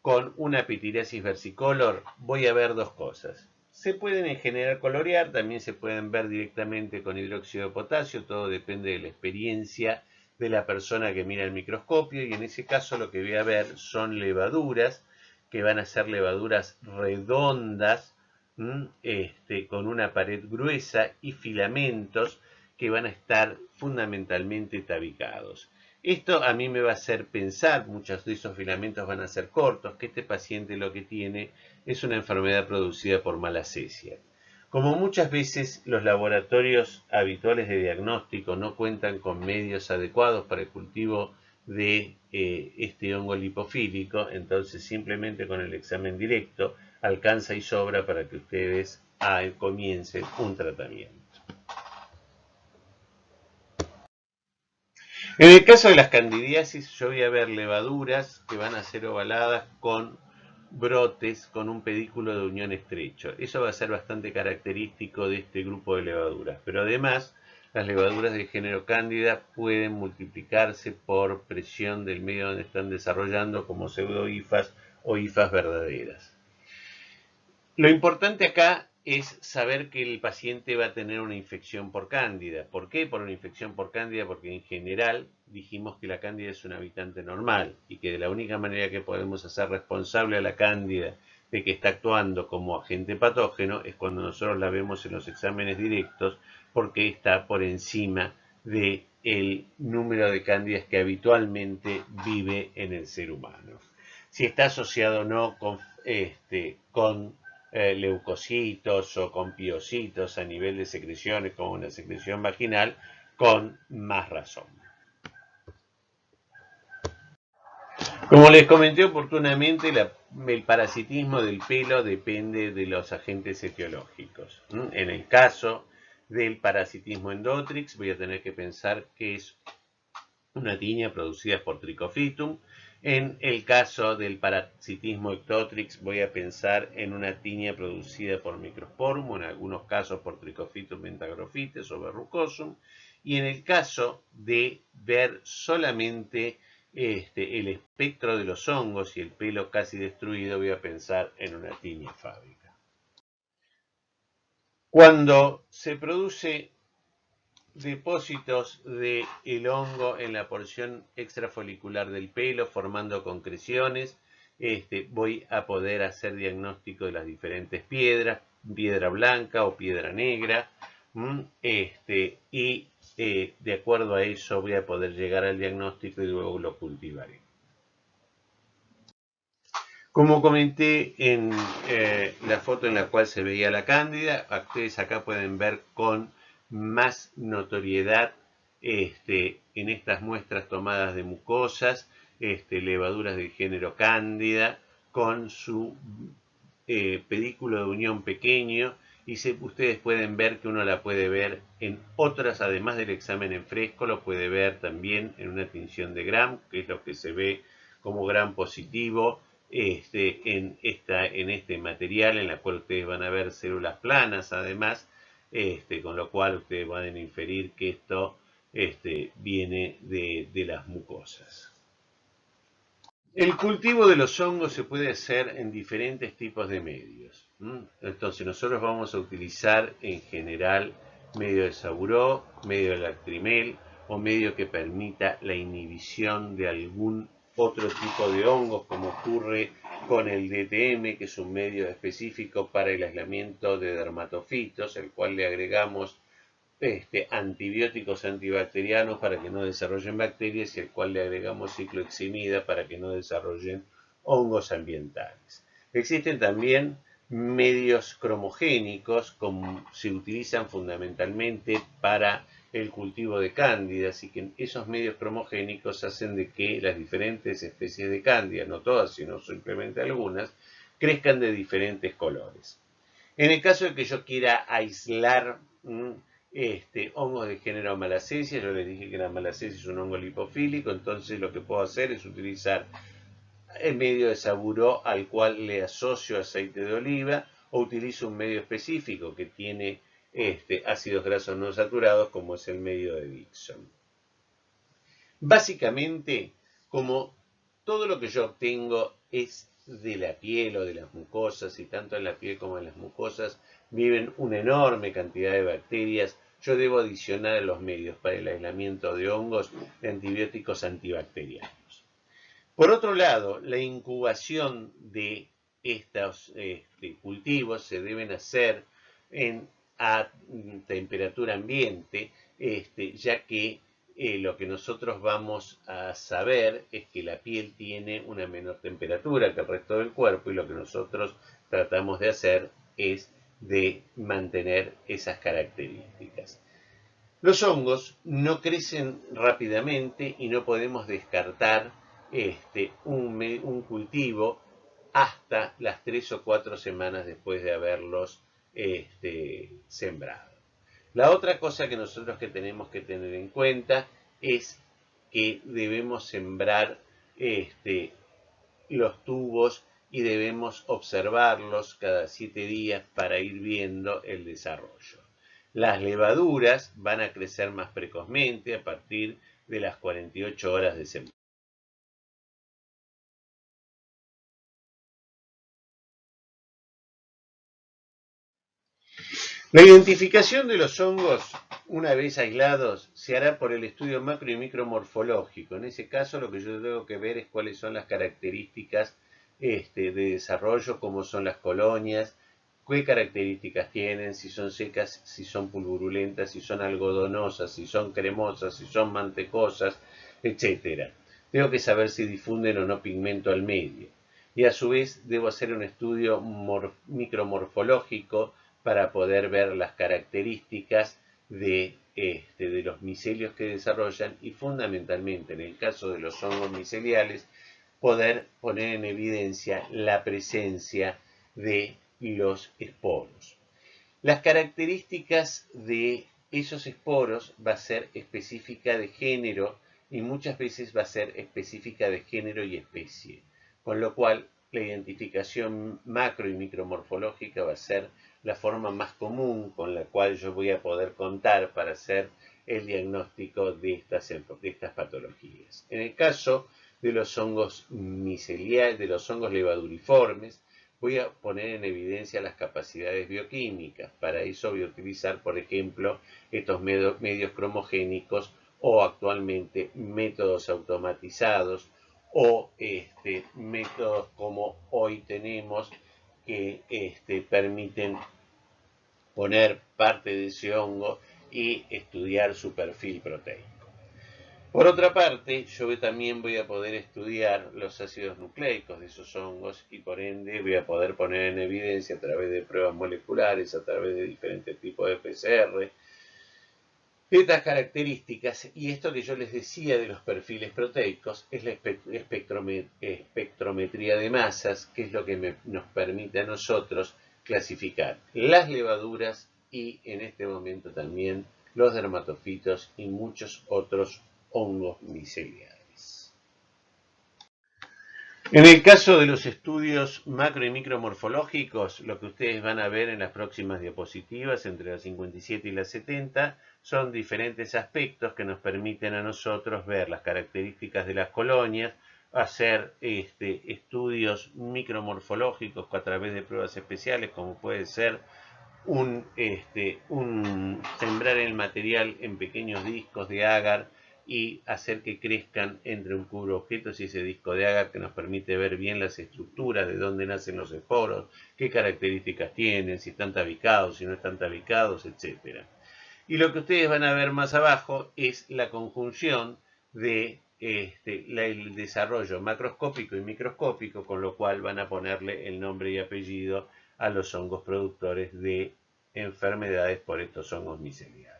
con una pitiriasis versicolor, voy a ver dos cosas. Se pueden en general colorear, también se pueden ver directamente con hidróxido de potasio, todo depende de la experiencia de la persona que mira el microscopio, y en ese caso lo que voy a ver son levaduras, que van a ser levaduras redondas, con una pared gruesa, y filamentos que van a estar fundamentalmente tabicados. Esto a mí me va a hacer pensar, muchos de esos filamentos van a ser cortos, que este paciente lo que tiene es una enfermedad producida por malacesia. Como muchas veces los laboratorios habituales de diagnóstico no cuentan con medios adecuados para el cultivo de este hongo lipofílico, entonces simplemente con el examen directo alcanza y sobra para que ustedes comiencen un tratamiento. En el caso de las candidiasis, yo voy a ver levaduras que van a ser ovaladas con brotes con un pedículo de unión estrecho. Eso va a ser bastante característico de este grupo de levaduras. Pero además, las levaduras del género Cándida pueden multiplicarse por presión del medio donde están desarrollando, como pseudohifas o hifas verdaderas. Lo importante acá es saber que el paciente va a tener una infección por cándida. ¿Por qué por una infección por cándida? Porque en general dijimos que la cándida es un habitante normal y que de la única manera que podemos hacer responsable a la cándida de que está actuando como agente patógeno es cuando nosotros la vemos en los exámenes directos, porque está por encima del número de cándidas que habitualmente vive en el ser humano. Si está asociado o no con leucocitos o con piocitos a nivel de secreciones como una secreción vaginal, con más razón. Como les comenté oportunamente, el parasitismo del pelo depende de los agentes etiológicos. En el caso del parasitismo endotrix, voy a tener que pensar que es una tiña producida por Trichophytum. En el caso del parasitismo ectotrix, voy a pensar en una tiña producida por Microsporum, o en algunos casos por Trichophytum pentagrophytes o verrucosum. Y en el caso de ver solamente el espectro de los hongos y el pelo casi destruido, voy a pensar en una tiña fábrica. Cuando se produce depósitos del hongo en la porción extrafolicular del pelo formando concreciones, voy a poder hacer diagnóstico de las diferentes piedras, piedra blanca o piedra negra, y de acuerdo a eso voy a poder llegar al diagnóstico y luego lo cultivaré. Como comenté en la foto en la cual se veía la cándida, ustedes acá pueden ver con más notoriedad en estas muestras tomadas de mucosas, levaduras del género cándida, con su pedículo de unión pequeño, y ustedes pueden ver que uno la puede ver en otras, además del examen en fresco, lo puede ver también en una tinción de Gram, que es lo que se ve como Gram positivo, en este material, en la cual ustedes van a ver células planas además, con lo cual ustedes pueden inferir que esto viene de las mucosas. El cultivo de los hongos se puede hacer en diferentes tipos de medios. Entonces nosotros vamos a utilizar en general medio de Saburó, medio de Lactrimel o medio que permita la inhibición de algún otro tipo de hongos, como ocurre con el DTM, que es un medio específico para el aislamiento de dermatofitos, el cual le agregamos antibióticos antibacterianos para que no desarrollen bacterias y al cual le agregamos cicloheximida para que no desarrollen hongos ambientales. Existen también medios cromogénicos, como se utilizan fundamentalmente para el cultivo de cándidas, y que esos medios cromogénicos hacen de que las diferentes especies de cándida, no todas, sino simplemente algunas, crezcan de diferentes colores. En el caso de que yo quiera aislar hongos de género Malassezia, yo les dije que la Malassezia es un hongo lipofílico, entonces lo que puedo hacer es utilizar el medio de Saburó al cual le asocio aceite de oliva, o utilizo un medio específico que tiene ácidos grasos no saturados, como es el medio de Dixon. Básicamente, como todo lo que yo obtengo es de la piel o de las mucosas, y tanto en la piel como en las mucosas viven una enorme cantidad de bacterias, yo debo adicionar a los medios para el aislamiento de hongos de antibióticos antibacterianos. Por otro lado, la incubación de estos cultivos se deben hacer a temperatura ambiente, ya que lo que nosotros vamos a saber es que la piel tiene una menor temperatura que el resto del cuerpo, y lo que nosotros tratamos de hacer es de mantener esas características. Los hongos no crecen rápidamente y no podemos descartar un cultivo hasta las 3 o 4 semanas después de haberlos sembrado. La otra cosa que nosotros tenemos que tener en cuenta es que debemos sembrar los tubos y debemos observarlos cada 7 días para ir viendo el desarrollo. Las levaduras van a crecer más precozmente a partir de las 48 horas de sembrado. La identificación de los hongos, una vez aislados, se hará por el estudio macro y micromorfológico. En ese caso, lo que yo tengo que ver es cuáles son las características de desarrollo, cómo son las colonias, qué características tienen, si son secas, si son pulvurulentas, si son algodonosas, si son cremosas, si son mantecosas, etc. Tengo que saber si difunden o no pigmento al medio. Y a su vez debo hacer un estudio micromorfológico para poder ver las características de los micelios que desarrollan, y fundamentalmente en el caso de los hongos miceliales poder poner en evidencia la presencia de los esporos. Las características de esos esporos va a ser específica de género, y muchas veces va a ser específica de género y especie, con lo cual la identificación macro y micromorfológica va a ser la forma más común con la cual yo voy a poder contar para hacer el diagnóstico de estas patologías. En el caso de los hongos miceliales, de los hongos levaduriformes, voy a poner en evidencia las capacidades bioquímicas. Para eso voy a utilizar, por ejemplo, estos medios cromogénicos, o actualmente métodos automatizados, o métodos como hoy tenemos que permiten poner parte de ese hongo y estudiar su perfil proteico. Por otra parte, yo también voy a poder estudiar los ácidos nucleicos de esos hongos, y por ende voy a poder poner en evidencia a través de pruebas moleculares, a través de diferentes tipos de PCR, estas características. Y esto que yo les decía de los perfiles proteicos es la espectrometría de masas, que es lo que nos permite a nosotros clasificar las levaduras y en este momento también los dermatofitos y muchos otros hongos miceliales. En el caso de los estudios macro y micromorfológicos, lo que ustedes van a ver en las próximas diapositivas, entre las 57 y las 70, son diferentes aspectos que nos permiten a nosotros ver las características de las colonias, hacer estudios micromorfológicos a través de pruebas especiales, como puede ser sembrar el material en pequeños discos de agar y hacer que crezcan entre un cubro objetos y ese disco de agar que nos permite ver bien las estructuras, de dónde nacen los esporos, qué características tienen, si están tabicados, si no están tabicados, etc. Y lo que ustedes van a ver más abajo es la conjunción de el desarrollo macroscópico y microscópico, con lo cual van a ponerle el nombre y apellido a los hongos productores de enfermedades por estos hongos miceliales.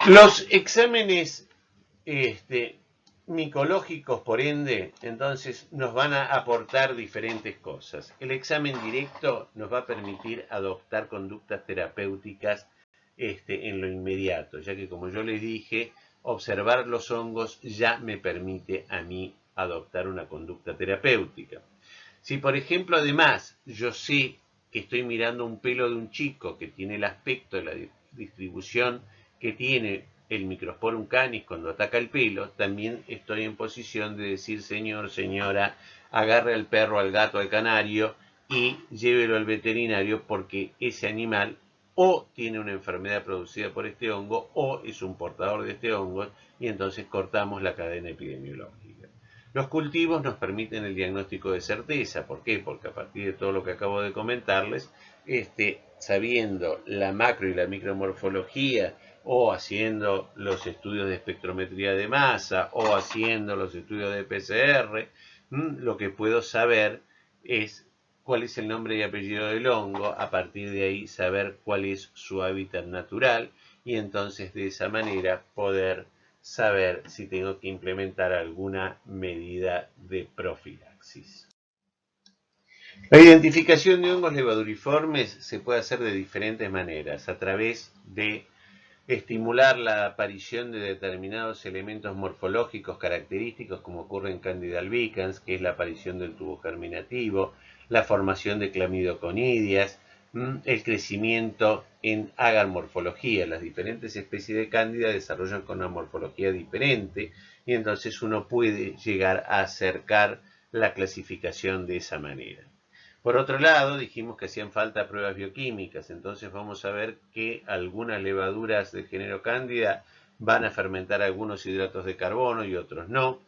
Los exámenes micológicos, por ende, entonces nos van a aportar diferentes cosas. El examen directo nos va a permitir adoptar conductas terapéuticas en lo inmediato, ya que, como yo les dije, observar los hongos ya me permite a mí adoptar una conducta terapéutica. Si, por ejemplo, además yo sé que estoy mirando un pelo de un chico que tiene el aspecto de la distribución que tiene el Microsporum canis cuando ataca el pelo, también estoy en posición de decir: señor, señora, agarre al perro, al gato, al canario y llévelo al veterinario, porque ese animal o tiene una enfermedad producida por este hongo o es un portador de este hongo, y entonces cortamos la cadena epidemiológica. Los cultivos nos permiten el diagnóstico de certeza. ¿Por qué? Porque a partir de todo lo que acabo de comentarles, sabiendo la macro y la micromorfología, o haciendo los estudios de espectrometría de masa, o haciendo los estudios de PCR, lo que puedo saber es cuál es el nombre y apellido del hongo, a partir de ahí saber cuál es su hábitat natural, y entonces de esa manera poder saber si tengo que implementar alguna medida de profilaxis. La identificación de hongos levaduriformes se puede hacer de diferentes maneras, a través de estimular la aparición de determinados elementos morfológicos característicos, como ocurre en Candida albicans, que es la aparición del tubo germinativo, la formación de clamidoconidias, el crecimiento en agarmorfología. Las diferentes especies de cándida desarrollan con una morfología diferente, y entonces uno puede llegar a acercar la clasificación de esa manera. Por otro lado, dijimos que hacían falta pruebas bioquímicas, entonces vamos a ver que algunas levaduras del género cándida van a fermentar algunos hidratos de carbono y otros no.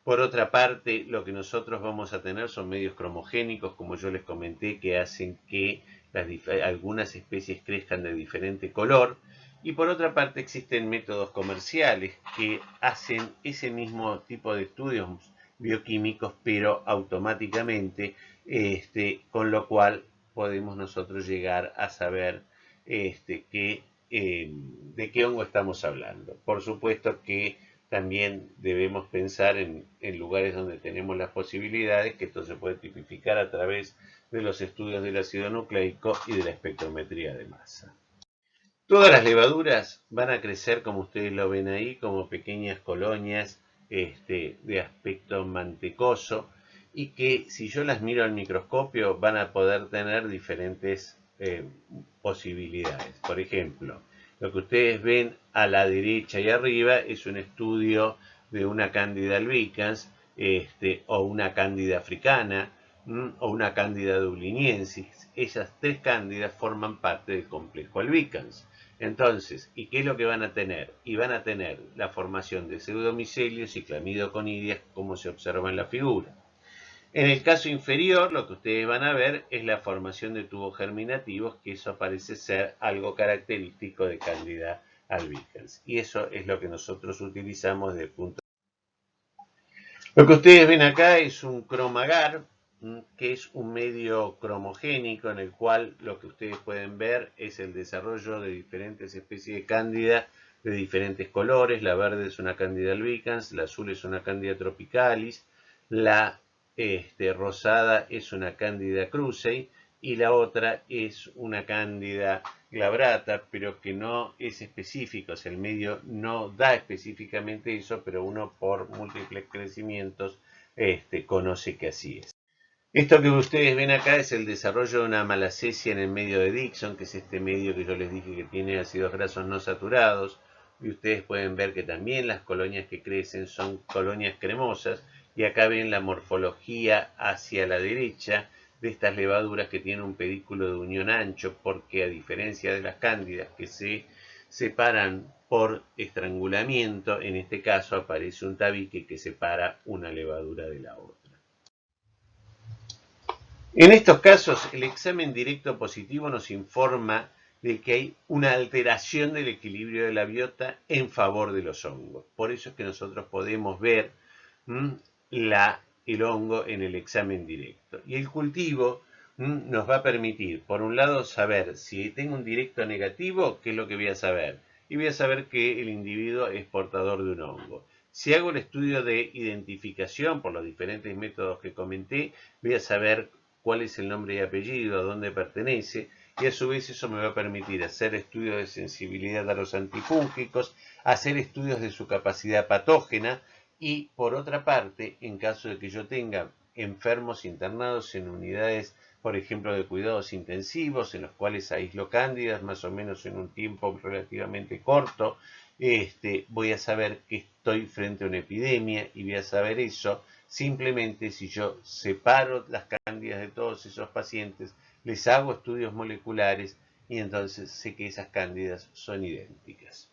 Por otra parte, lo que nosotros vamos a tener son medios cromogénicos, como yo les comenté, que hacen que algunas especies crezcan de diferente color. Y por otra parte, existen métodos comerciales que hacen ese mismo tipo de estudios bioquímicos, pero automáticamente, con lo cual podemos nosotros llegar a saber de qué hongo estamos hablando. Por supuesto que también debemos pensar en lugares donde tenemos las posibilidades, que esto se puede tipificar a través de los estudios del ácido nucleico y de la espectrometría de masa. Todas las levaduras van a crecer, como ustedes lo ven ahí, como pequeñas colonias de aspecto mantecoso, y que, si yo las miro al microscopio, van a poder tener diferentes posibilidades. Por ejemplo, lo que ustedes ven a la derecha y arriba es un estudio de una Candida albicans, o una Cándida africana, o una Cándida dubliniensis. Esas tres cándidas forman parte del complejo albicans. Entonces, ¿y qué es lo que van a tener? Y van a tener la formación de pseudomicelios y clamidoconidias, como se observa en la figura. En el caso inferior, lo que ustedes van a ver es la formación de tubos germinativos, que eso parece ser algo característico de Candida albicans. Y eso es lo que nosotros utilizamos desde el punto. Lo que ustedes ven acá es un cromagar, que es un medio cromogénico en el cual lo que ustedes pueden ver es el desarrollo de diferentes especies de cándida de diferentes colores. La verde es una cándida albicans, la azul es una cándida tropicalis, la rosada es una cándida crucei y la otra es una cándida glabrata, pero que no es específico, o sea, el medio no da específicamente eso, pero uno por múltiples crecimientos conoce que así es. Esto que ustedes ven acá es el desarrollo de una malacesia en el medio de Dixon, que es este medio que yo les dije que tiene ácidos grasos no saturados, y ustedes pueden ver que también las colonias que crecen son colonias cremosas, y acá ven la morfología hacia la derecha de estas levaduras que tienen un pedículo de unión ancho, porque a diferencia de las cándidas que se separan por estrangulamiento, en este caso aparece un tabique que separa una levadura de la otra. En estos casos, el examen directo positivo nos informa de que hay una alteración del equilibrio de la biota en favor de los hongos. Por eso es que nosotros podemos ver el hongo en el examen directo. Y el cultivo nos va a permitir, por un lado, saber si tengo un directo negativo, qué es lo que voy a saber. Y voy a saber que el individuo es portador de un hongo. Si hago el estudio de identificación por los diferentes métodos que comenté, voy a saber cuál es el nombre y apellido, a dónde pertenece, y a su vez eso me va a permitir hacer estudios de sensibilidad a los antifúngicos, hacer estudios de su capacidad patógena, y por otra parte, en caso de que yo tenga enfermos internados en unidades, por ejemplo, de cuidados intensivos, en los cuales aíslo cándidas más o menos en un tiempo relativamente corto, voy a saber que estoy frente a una epidemia y voy a saber eso simplemente si yo separo las cándidas de todos esos pacientes, les hago estudios moleculares y entonces sé que esas cándidas son idénticas.